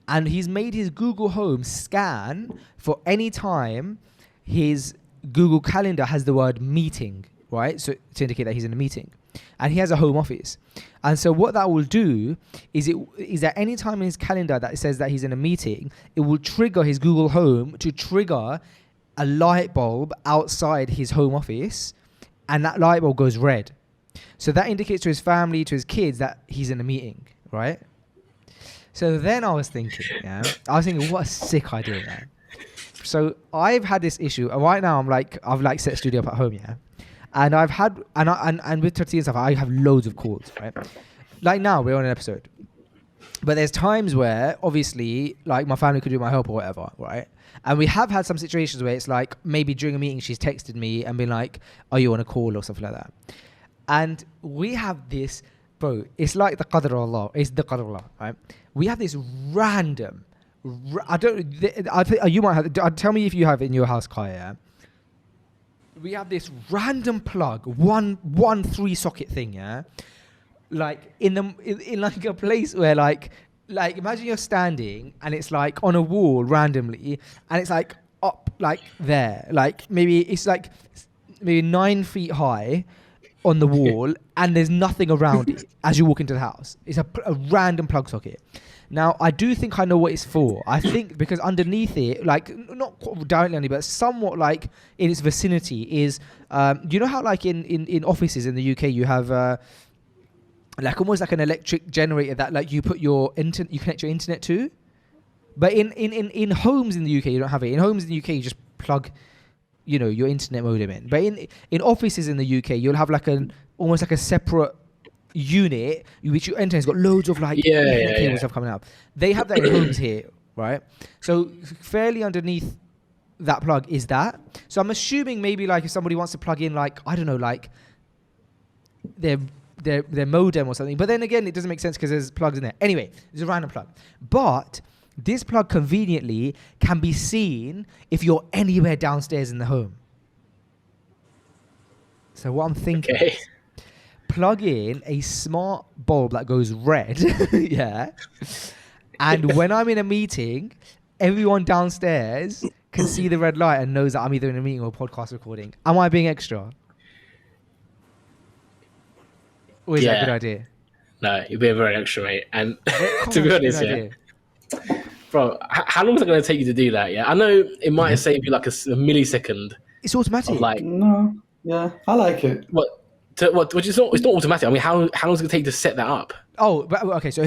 And he's made his Google Home scan for any time his Google Calendar has the word meeting, right? So to indicate that he's in a meeting. And he has a home office. And so what that will do is that any time in his calendar that it says that he's in a meeting, it will trigger his Google Home to trigger a light bulb outside his home office, and that light bulb goes red. So that indicates to his family, to his kids, that he's in a meeting, right? So then I was thinking, what a sick idea, man. So I've had this issue. Right now I've set a studio up at home, yeah. And I've had, and with Tati and stuff, I have loads of calls, right? Like now, we're on an episode. But there's times where, obviously, like my family could do my help or whatever, right? And we have had some situations where it's like, maybe during a meeting, she's texted me and been like, are you on a call or something like that? And we have this, bro, it's like the Qadr Allah. It's the Qadr Allah, right? We have this random, you might have, tell me if you have it in your house, Kaya, yeah? We have this random plug, one 3-socket thing, yeah. Like in like a place where like imagine you're standing and it's like on a wall randomly, and it's like up like there, like maybe it's like maybe 9 feet high on the wall, and there's nothing around it as you walk into the house. It's a random plug socket. Now, I do think I know what it's for. I think because underneath it, like, not directly, but somewhat like in its vicinity is, you know how like in offices in the UK you have like almost like an electric generator that like you put you connect your internet to? But in homes in the UK, you don't have it. In homes in the UK, you just plug, your internet modem in. But in offices in the UK, you'll have like almost like a separate unit which you enter. It's got loads of like cable stuff coming out. They have that in homes here, right? So fairly underneath that plug is that. So I'm assuming maybe like if somebody wants to plug in like, I don't know, like their modem or something. But then again, it doesn't make sense because there's plugs in there. Anyway, it's a random plug. But this plug conveniently can be seen if you're anywhere downstairs in the home. So what I'm thinking is plug in a smart bulb that goes red, yeah. And when I'm in a meeting, everyone downstairs can see the red light and knows that I'm either in a meeting or a podcast recording. Am I being extra? Or is that a good idea? No, you're being very extra, mate. And to be honest, bro, how long is it going to take you to do that? Yeah, I know it might save you like a millisecond. It's automatic. No, yeah, I like it. Which is not, it's not automatic. I mean, how long is it going to take to set that up? Oh, but okay. So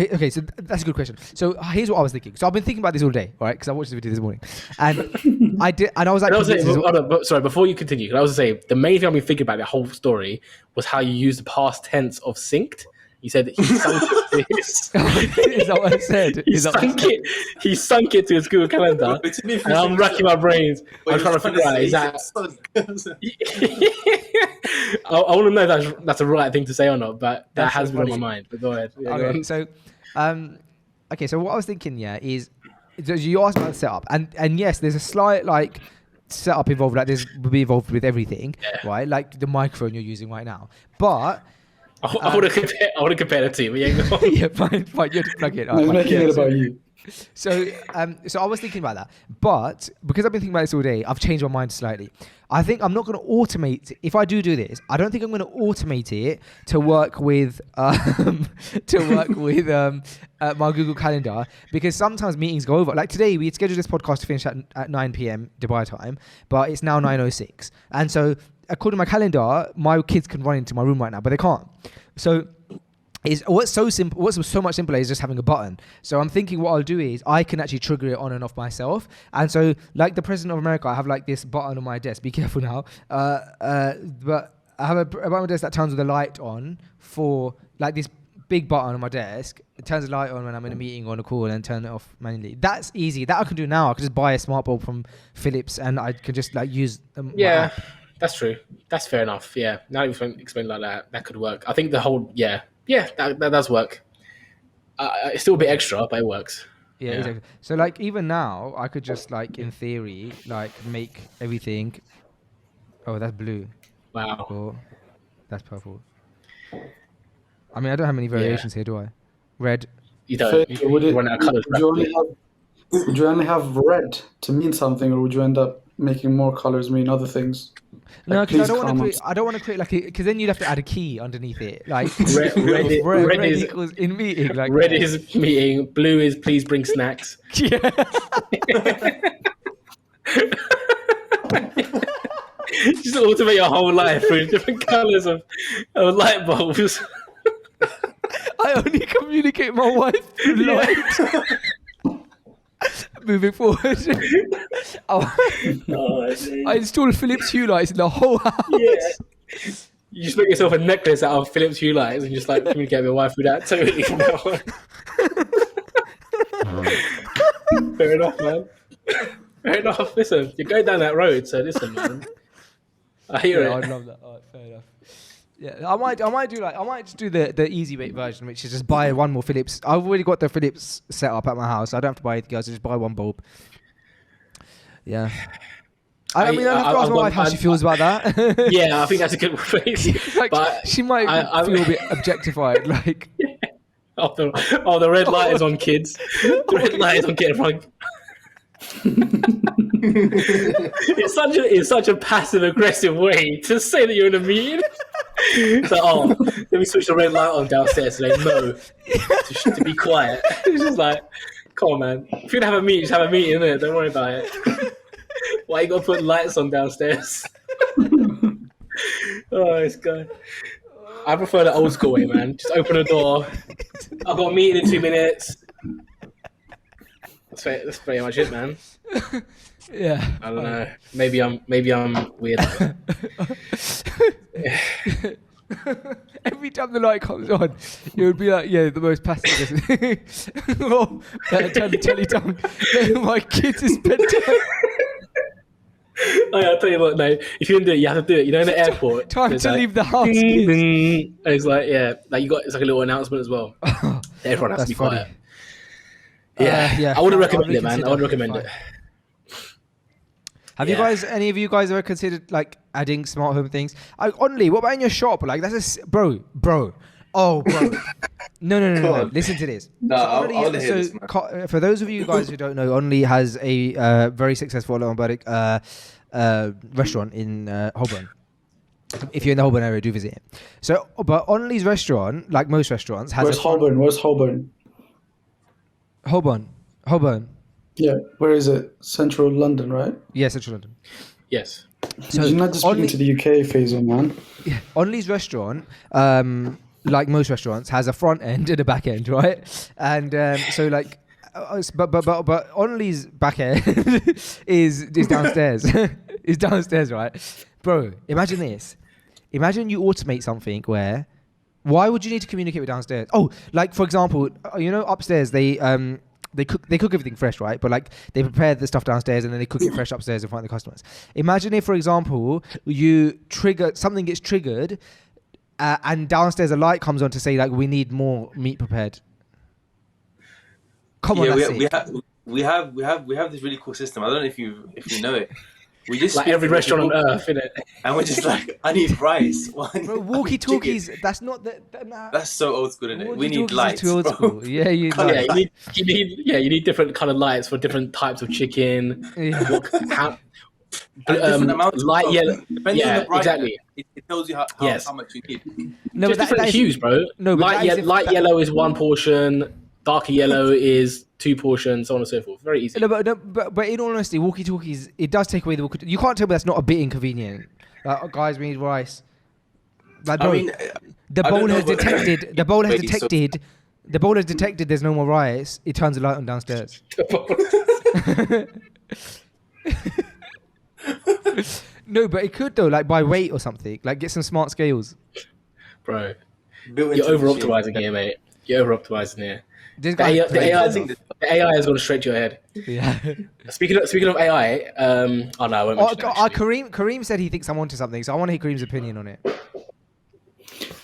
that's a good question. So here's what I was thinking. So I've been thinking about this all day, right? Because I watched the video this morning, and I was like, sorry. Before you continue, I was going to say the main thing I've been thinking about the whole story was how you use the past tense of synced. You said that he sunk it to his... Is that what I said? He sunk it to his Google Calendar. And I'm racking my brains. I'm trying to figure out, is that... I want to know if that's the right thing to say or not, but that has been on my mind. But go ahead. Yeah, okay, so what I was thinking, is you asked about the setup. And yes, there's a slight, like, setup involved. Like, will be involved with everything, right? Like the microphone you're using right now. But... I want to compare the two, but yeah, go on. Yeah, fine. You have to plug it. I was making it about you. So I was thinking about that, but because I've been thinking about this all day, I've changed my mind slightly. I think I'm not going to automate. If I do this, I don't think I'm going to automate it to work with my Google Calendar, because sometimes meetings go over. Like today, we had scheduled this podcast to finish at 9 p.m. Dubai time, but it's now 9:06, and so according to my calendar, my kids can run into my room right now, but they can't. So what's so much simpler is just having a button. So I'm thinking what I'll do is I can actually trigger it on and off myself. And so like the President of America, I have like this button on my desk. Be careful now. But I have a button on my desk that turns the light on for like this big button on my desk. It turns the light on when I'm in a meeting or on a call and then turn it off manually. That's easy. That I can do now. I can just buy a smart bulb from Philips and I can just like use them. Yeah, that's true. That's fair enough. Yeah. Now you've explained like that could work. I think the whole, yeah, that does work. It's still a bit extra, but it works. Yeah, exactly. So like even now, I could just like in theory like make everything. Oh, that's blue. Wow. Or that's purple. I mean, I don't have many variations here, do I? Red. You don't. So would you only have red to mean something, or would you end up making more colors mean other things? No, Like, because please I don't want to create like because then you'd have to add a key underneath it, like red is equals in meeting. Like red is meeting, blue is please bring snacks. Yeah. Just automate your whole life through different colours of light bulbs. I only communicate with my wife through light. Moving forward, I installed Philips Hue lights in the whole house. Yeah. You just make yourself a necklace out of Philips Hue lights and just like communicate with your wife with that totally from now on. Fair enough, man. Fair enough. Listen, you're going down that road, so listen, man. I hear it. I'd love that. All right, fair enough. Yeah, I might just do the easy weight version, which is just buy one more Philips. I've already got the Philips set up at my house. I don't have to buy anything else. I just buy one bulb. Yeah. I mean, I have to ask my wife how she feels about that. Yeah, I think that's a good phrase. Like, but she might feel a bit objectified. Like, the red light is on, kids. The red light is on, get everyone. It's such a passive aggressive way to say that you're in a meeting. It's like, let me switch the red light on downstairs. Like, no, to be quiet. It's just like, come on, man. If you're gonna have a meeting, just have a meeting, innit? Don't worry about it. Why you gotta put lights on downstairs? Oh, this guy. I prefer the old school way, man. Just open the door. I've got a meeting in 2 minutes. That's pretty much it, man. yeah. I don't know. Maybe I'm weird. Every time the light comes on, it would be like, the most passive. Telly tongue. My kids is bedtime. I'll tell you what, no, if you can do it, you have to do it. You know, in the airport. Time to leave the house. Ding, ding. It's like, it's like a little announcement as well. Everyone has to be quiet. Yeah. I wouldn't recommend it, man. I wouldn't recommend it. Have you guys, any of you guys ever considered like adding smart home things? Honestly, what about in your shop? Like that's bro. Oh, bro. No. Listen to this. No, I'll hear this, man. For those of you guys who don't know, Only has a very successful restaurant in Holborn. If you're in the Holborn area, do visit it. So, but Only's restaurant, like most restaurants, has Where's Holborn? Holborn. Yeah, where is it? Central London, right? Yeah, Central London. Yes. So you're not just speaking to the UK, Faisal, man. Yeah, Only's restaurant, like most restaurants, has a front end and a back end, right? And so like, but Only's back end is downstairs. Is downstairs, right? Bro, imagine this. Imagine you automate something where. Why would you need to communicate with downstairs? Oh, like for example, upstairs they cook everything fresh, right? But like they prepare the stuff downstairs and then they cook it fresh upstairs in front of the customers. Imagine if, for example, something gets triggered, and downstairs a light comes on to say like we need more meat prepared. Come on, we have this really cool system. I don't know if you know it. We just like every restaurant on earth, innit? and we're just like, I need rice. Well, I need, Bro, walkie-talkies. That's not the. Nah. That's so old school, isn't it? We need Walkie-talkies is lights, too old bro. school. Yeah, you Yeah, need. you need different kind of lights for different types of chicken. Yeah. How, Different amounts. light yellow. Depending on Yeah, the brightness, exactly. it tells you how Yes. much you need. No, Just but different that is- hues, bro. No, but light yellow is one portion. Darker yellow is 2 portions, so on and so forth. Very easy. No, but in all honesty, walkie-talkies, it does take away the walkie. You can't tell me that's not a bit inconvenient. Like, oh, guys, we need rice. Like, bro, I mean, the I bowl don't know has what- detected. The bowl has Maybe so. detected. The bowl has detected. There's no more rice. It turns the light on downstairs. No, but it could though, like by weight or something. Like get some smart scales. Bro, built you're into the over machine. optimizing here, mate. You're over optimizing here. This The guy, AI has gone straight to your head. yeah. Speaking of AI, oh no, I won't mention that, actually. Kareem said he thinks I'm onto something, so I want to hear Kareem's opinion on it.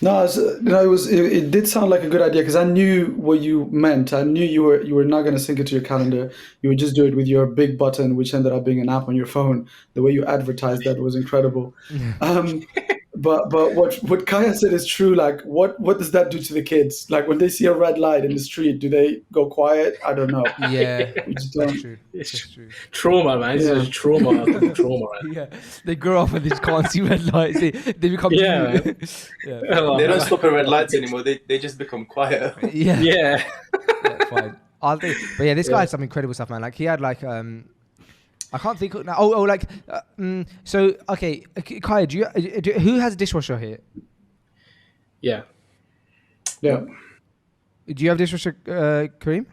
No, it did sound like a good idea because I knew what you meant. I knew you were not going to sync it to your calendar. You would just do it with your big button, which ended up being an app on your phone. The way you advertised that was incredible. But what Kaya said is true. Like, what does that do to the kids? Like, when they see a red light in the street, do they go quiet? I don't know. Yeah, We just that's don't. true. It's That's true. trauma, man. This is trauma. Trauma, man. Yeah, they grow up and they just can't see red lights. They become Yeah, yeah. They don't stop at red lights anymore. They just become quiet. Yeah. Yeah. Yeah, fine. But yeah, this guy had some incredible stuff, man. Like he had like I can't think of now. Like so okay, Kaya, who has a dishwasher here? Yeah. Yeah, Do you have a dishwasher, Kareem?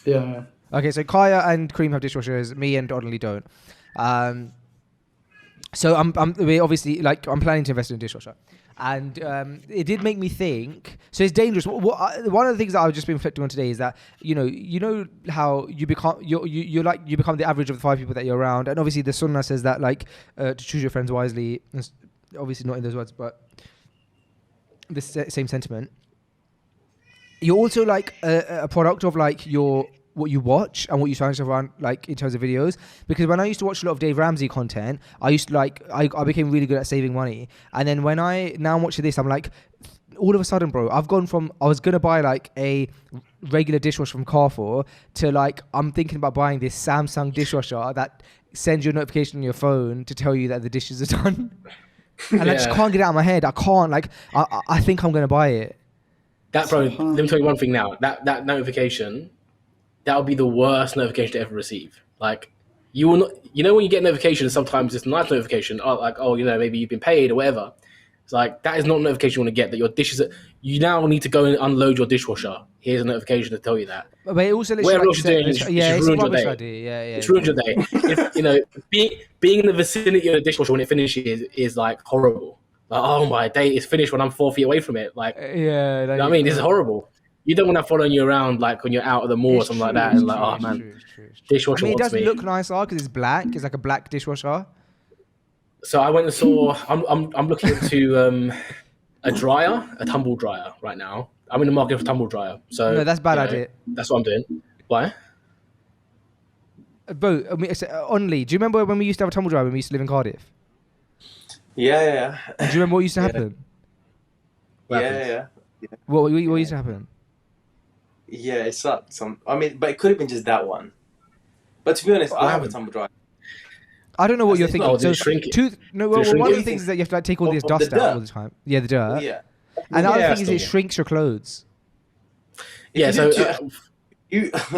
yeah. Okay, so Kaya and Kareem have dishwashers. Me and Donnelly don't. So we obviously like I'm planning to invest in a dishwasher, and it did make me think. So it's dangerous. One of the things that I've just been reflecting on today is that you know how you become you become the average of the 5 people that you're around, and obviously the Sunnah says that like to choose your friends wisely. Obviously not in those words, but the same sentiment. You're also like a product of like what you watch and what you surround yourself around, like in terms of videos. Because when I used to watch a lot of Dave Ramsey content, I used to like I became really good at saving money. And then when I now watch this, I'm like, all of a sudden, bro, I've gone from I was gonna buy like a regular dishwasher from Carrefour to like I'm thinking about buying this Samsung dishwasher that sends you a notification on your phone to tell you that the dishes are done. And I just can't get it out of my head. I can't like I think I'm gonna buy it. That, bro, let me tell you one thing now. That notification, that would be the worst notification to ever receive. Like, you will not, when you get notifications, sometimes it's a nice notification, maybe you've been paid or whatever. It's like, that is not a notification you want to get, that your dishes, you now need to go and unload your dishwasher. Here's a notification to tell you that. But it also lets Whatever you, else you're doing, it's it's a ruined your rubbish day. idea. Yeah. It's ruined your day. Being in the vicinity of the dishwasher when it finishes is like horrible. Like, oh, my day is finished when I'm 4 feet away from it. Like, Yeah. you know what I mean? This is horrible. You don't want that following you around like when you're out at the mall or something like that. And like, oh man, dishwasher I mean, it wants doesn't me. look nicer because it's black. It's like a black dishwasher. So I went and saw. I'm looking into a tumble dryer right now. I'm in the market for tumble dryer. So No, that's a bad idea. That's what I'm doing. Why? Bro, I mean, Only, do you remember when we used to have a tumble dryer when we used to live in Cardiff? Yeah. Do you remember what used to happen? Yeah. What used to happen? Yeah, it sucked. But it could have been just that one. But to be honest, I have a tumble dryer. I don't know what you're thinking. Oh, did it shrink it? One of the things is that you have to like take all this the dust dirt. out all the time. Yeah, the dirt. Yeah. And the other thing is still. it shrinks your clothes. Yeah. So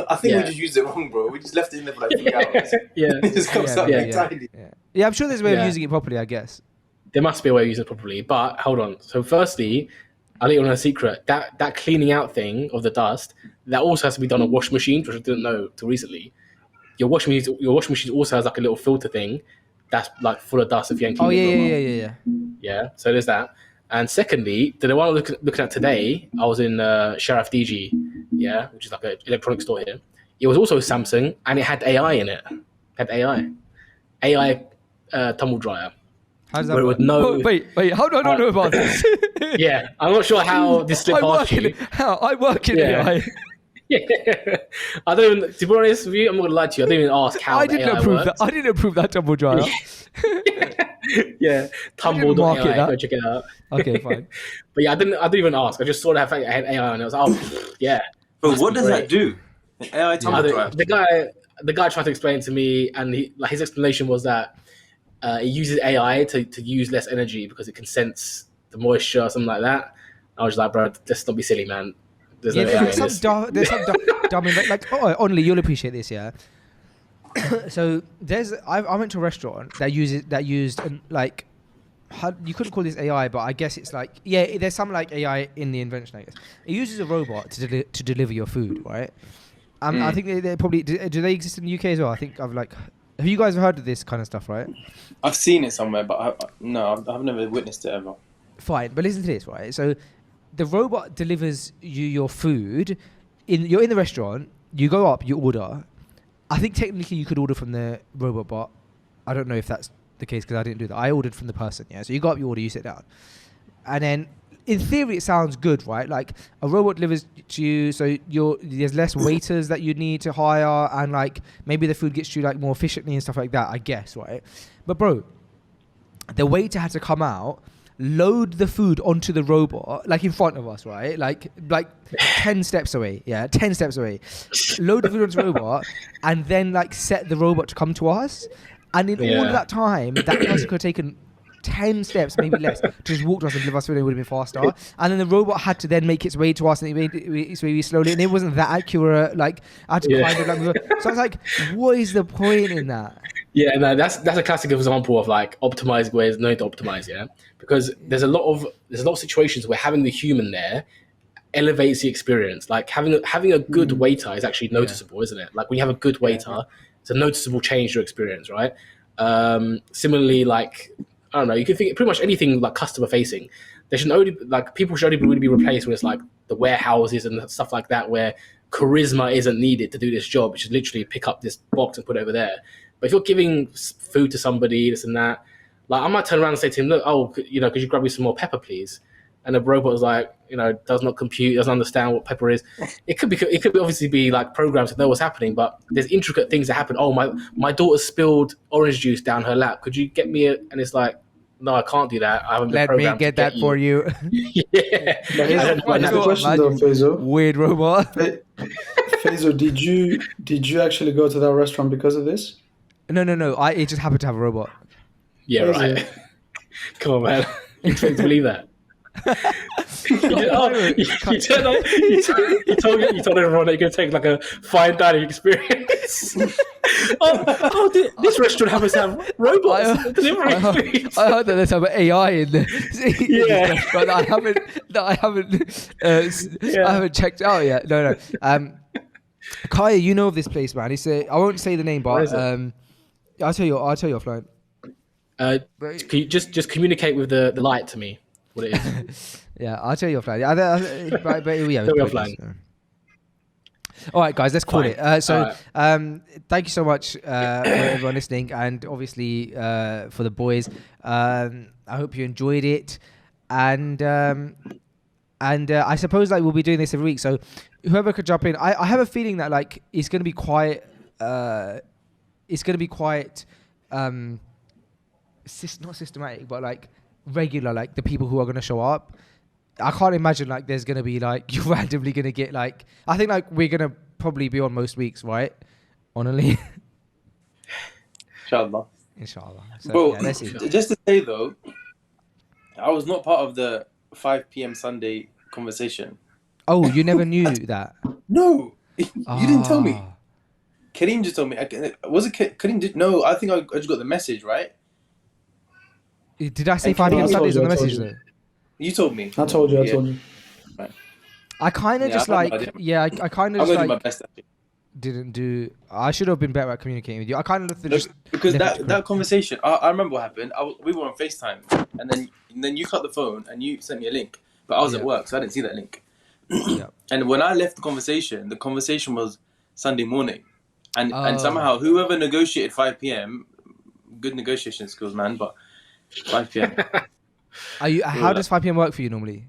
I think we just used it wrong, bro. We just left it in there for like 3 hours. yeah, It just comes out really tiny. Yeah, I'm sure there's a way of Yeah. using it properly, I guess. there must be a way of using it properly. But hold on. So firstly, I'll let you know a secret. That cleaning out thing of the dust, that also has to be done on washing machines, which I didn't know till recently. Your washing machine also has like a little filter thing that's like full of dust if you ain't Oh, cleaning it. yeah. Yeah, so there's that. And secondly, the one I'm looking at today, I was in Sharaf DG, yeah, which is like an electronic store here. It was also Samsung, and it had AI in it. AI tumble dryer. How does that Where it work? would know- Oh, wait, how do I not know about this? Yeah, I'm not sure how this slipped past you. I work in Yeah. AI. Yeah, I don't even. To be honest with you, I'm not gonna lie to you. I didn't even ask how I the didn't AI approve works. that. I didn't approve that tumble dryer. Yeah, mark it tumble.ai. that. Go check it out. Okay, fine. But yeah, I didn't even ask. I just saw that fact I had AI, and I was like, oh, yeah. But what be does great. that do? An AI tumble dryer. The guy tried to explain to me, and his explanation was that it uses AI to use less energy because it can sense the moisture or something like that. I was like, bro, just don't be silly, man. There's no AI there's in some this. dumb like only you'll appreciate this, yeah. So I went to a restaurant that used like, you couldn't call this AI, but I guess it's like, yeah, there's some like AI in the invention, I guess. It uses a robot to deliver your food, right? I think they probably do they exist in the UK as well? I think have you guys heard of this kind of stuff, right? I've seen it somewhere, but I've never witnessed it ever. Fine, but listen to this, right? So the robot delivers you your food. You're in the restaurant. You go up, you order. I think technically you could order from the robot, but I don't know if that's the case because I didn't do that. I ordered from the person, yeah. So you go up, you order, you sit down, and then in theory it sounds good, right? Like a robot delivers to you, so there's less waiters that you need to hire, and like maybe the food gets to you like more efficiently and stuff like that, I guess, right? But bro, the waiter had to come out, load the food onto the robot, like in front of us, right? Like 10 steps away, yeah, 10 steps away. Load the food onto the robot, and then like set the robot to come to us. And in all of that time, that person could have taken 10 steps, maybe less, to just walk to us and deliver us food. It would have been faster. And then the robot had to then make its way to us, and it made its way slowly, and it wasn't that accurate. Like I had to kind of like. So I was like, what is the point in that? Yeah, no, that's a classic example of like optimized ways not to optimize, yeah. Because there's a lot of situations where having the human there elevates the experience. Like having a good waiter is actually noticeable, isn't it? Like when you have a good waiter, it's a noticeable change to your experience, right? Similarly, like I don't know, you can think pretty much anything like customer facing. People should only really be replaced when it's like the warehouses and stuff like that, where charisma isn't needed to do this job. You should literally pick up this box and put it over there. But if you're giving food to somebody, this and that, like I might turn around and say to him, look, could you grab me some more pepper, please? And the robot is like, does not compute, doesn't understand what pepper is. It could obviously be like programmed to know what's happening, but there's intricate things that happen. Oh, my daughter spilled orange juice down her lap. Could you get me and it's like, no, I can't do that. I haven't been programmed. Let me get that for you. Yeah. Here's the question though, Faisal. Weird robot. Faisal, did you actually go to that restaurant because of this? No. It just happened to have a robot. Yeah, right. Come on, man. You expect to believe that? You told everyone that you're going to take like a fine dining experience. This restaurant happens to have robots. I heard that there's some AI in there. But I haven't checked out yet. No. Kaya, you know of this place, man. I won't say the name, but I'll tell you offline. Can you just communicate with the light to me what it is? Yeah, I'll tell you offline. Offline. All right, guys, let's call it. Thank you so much for everyone listening, and obviously for the boys. I hope you enjoyed it, and I suppose like we'll be doing this every week. So whoever could jump in, I have a feeling that like it's going to be quite. It's going to be quite. Not systematic, but like regular, like the people who are going to show up. I can't imagine like there's going to be like you're randomly going to get like, I think like we're going to probably be on most weeks, right? Honestly. Inshallah. So, bro, let's see. Just to say though, I was not part of the 5 p.m. Sunday conversation. Oh, you never knew that? No, you didn't tell me. Kareem just told me. Was it Kareem? No, I think I just got the message, right? Did I say 5 p.m. Sundays on the message though? You told me. I told you. Right. I kind of just like, I kind of just like, my best, didn't do. I should have been better at communicating with you. I kind of just because that conversation. I remember what happened. We were on FaceTime, and then you cut the phone and you sent me a link, but I was at work, so I didn't see that link. And when I left the conversation was Sunday morning, and somehow whoever negotiated 5 p.m. good negotiation skills, man, but 5 p.m. How does 5 p.m. work for you normally?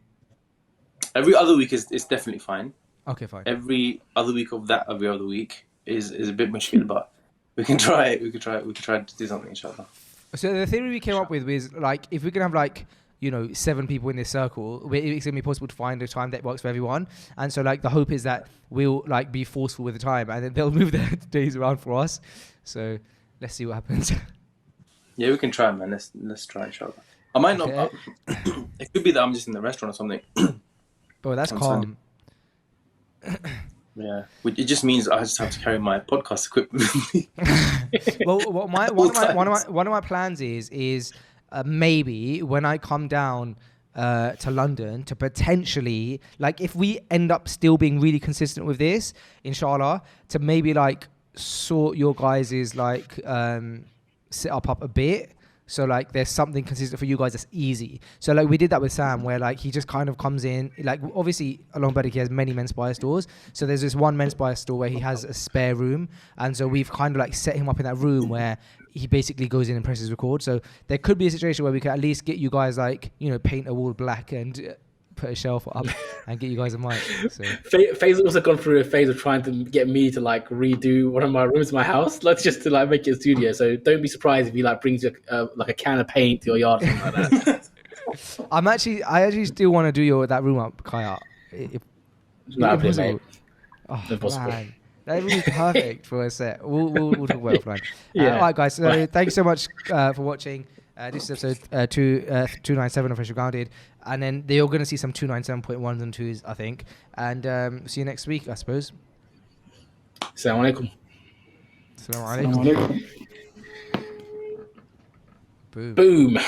Every other week is definitely fine. Okay, fine. Every other week of that every other week is a bit mushkil, but we can try it. We could try to do something, inshallah. So the theory we came up with was like, if we can have like, 7 people in this circle, it's gonna be possible to find a time that works for everyone. And so like the hope is that we'll like be forceful with the time, and then they'll move their days around for us. So let's see what happens. Yeah, we can try, man. Let's try, inshallah. I might not. It could be that I'm just in the restaurant or something. Oh, that's calm. Yeah, it just means I just have to carry my podcast equipment with me. Well, one of my plans is maybe when I come down to London to potentially, like, if we end up still being really consistent with this, inshallah, to maybe like sort your guys's like setup up a bit. So like there's something consistent for you guys that's easy. So like we did that with Sam, where like he just kind of comes in, like obviously along Bedek he has many men's buyer stores. So there's this one men's buyer store where he has a spare room, and so we've kind of like set him up in that room where he basically goes in and presses record. So there could be a situation where we could at least get you guys like, paint a wall black and put a shelf up and get you guys a mic. So. Faisal also gone through a phase of trying to get me to like redo one of my rooms in my house. Let's just to like make it a studio. So don't be surprised if he like brings you like a can of paint to your yard or something like that. I actually still want to do that room up, Kaya. If Mate. Oh, Impossible. Man. That would be perfect for a set. We'll talk about it offline. Yeah. All right, guys. So thank you so much for watching. This is episode 297 of Official Grounded. And then they're all going to see some 297.1s and 2s, I think. And see you next week, I suppose. Assalamu alaikum. Assalamu alaikum. Assalamu alaikum. Boom. Boom.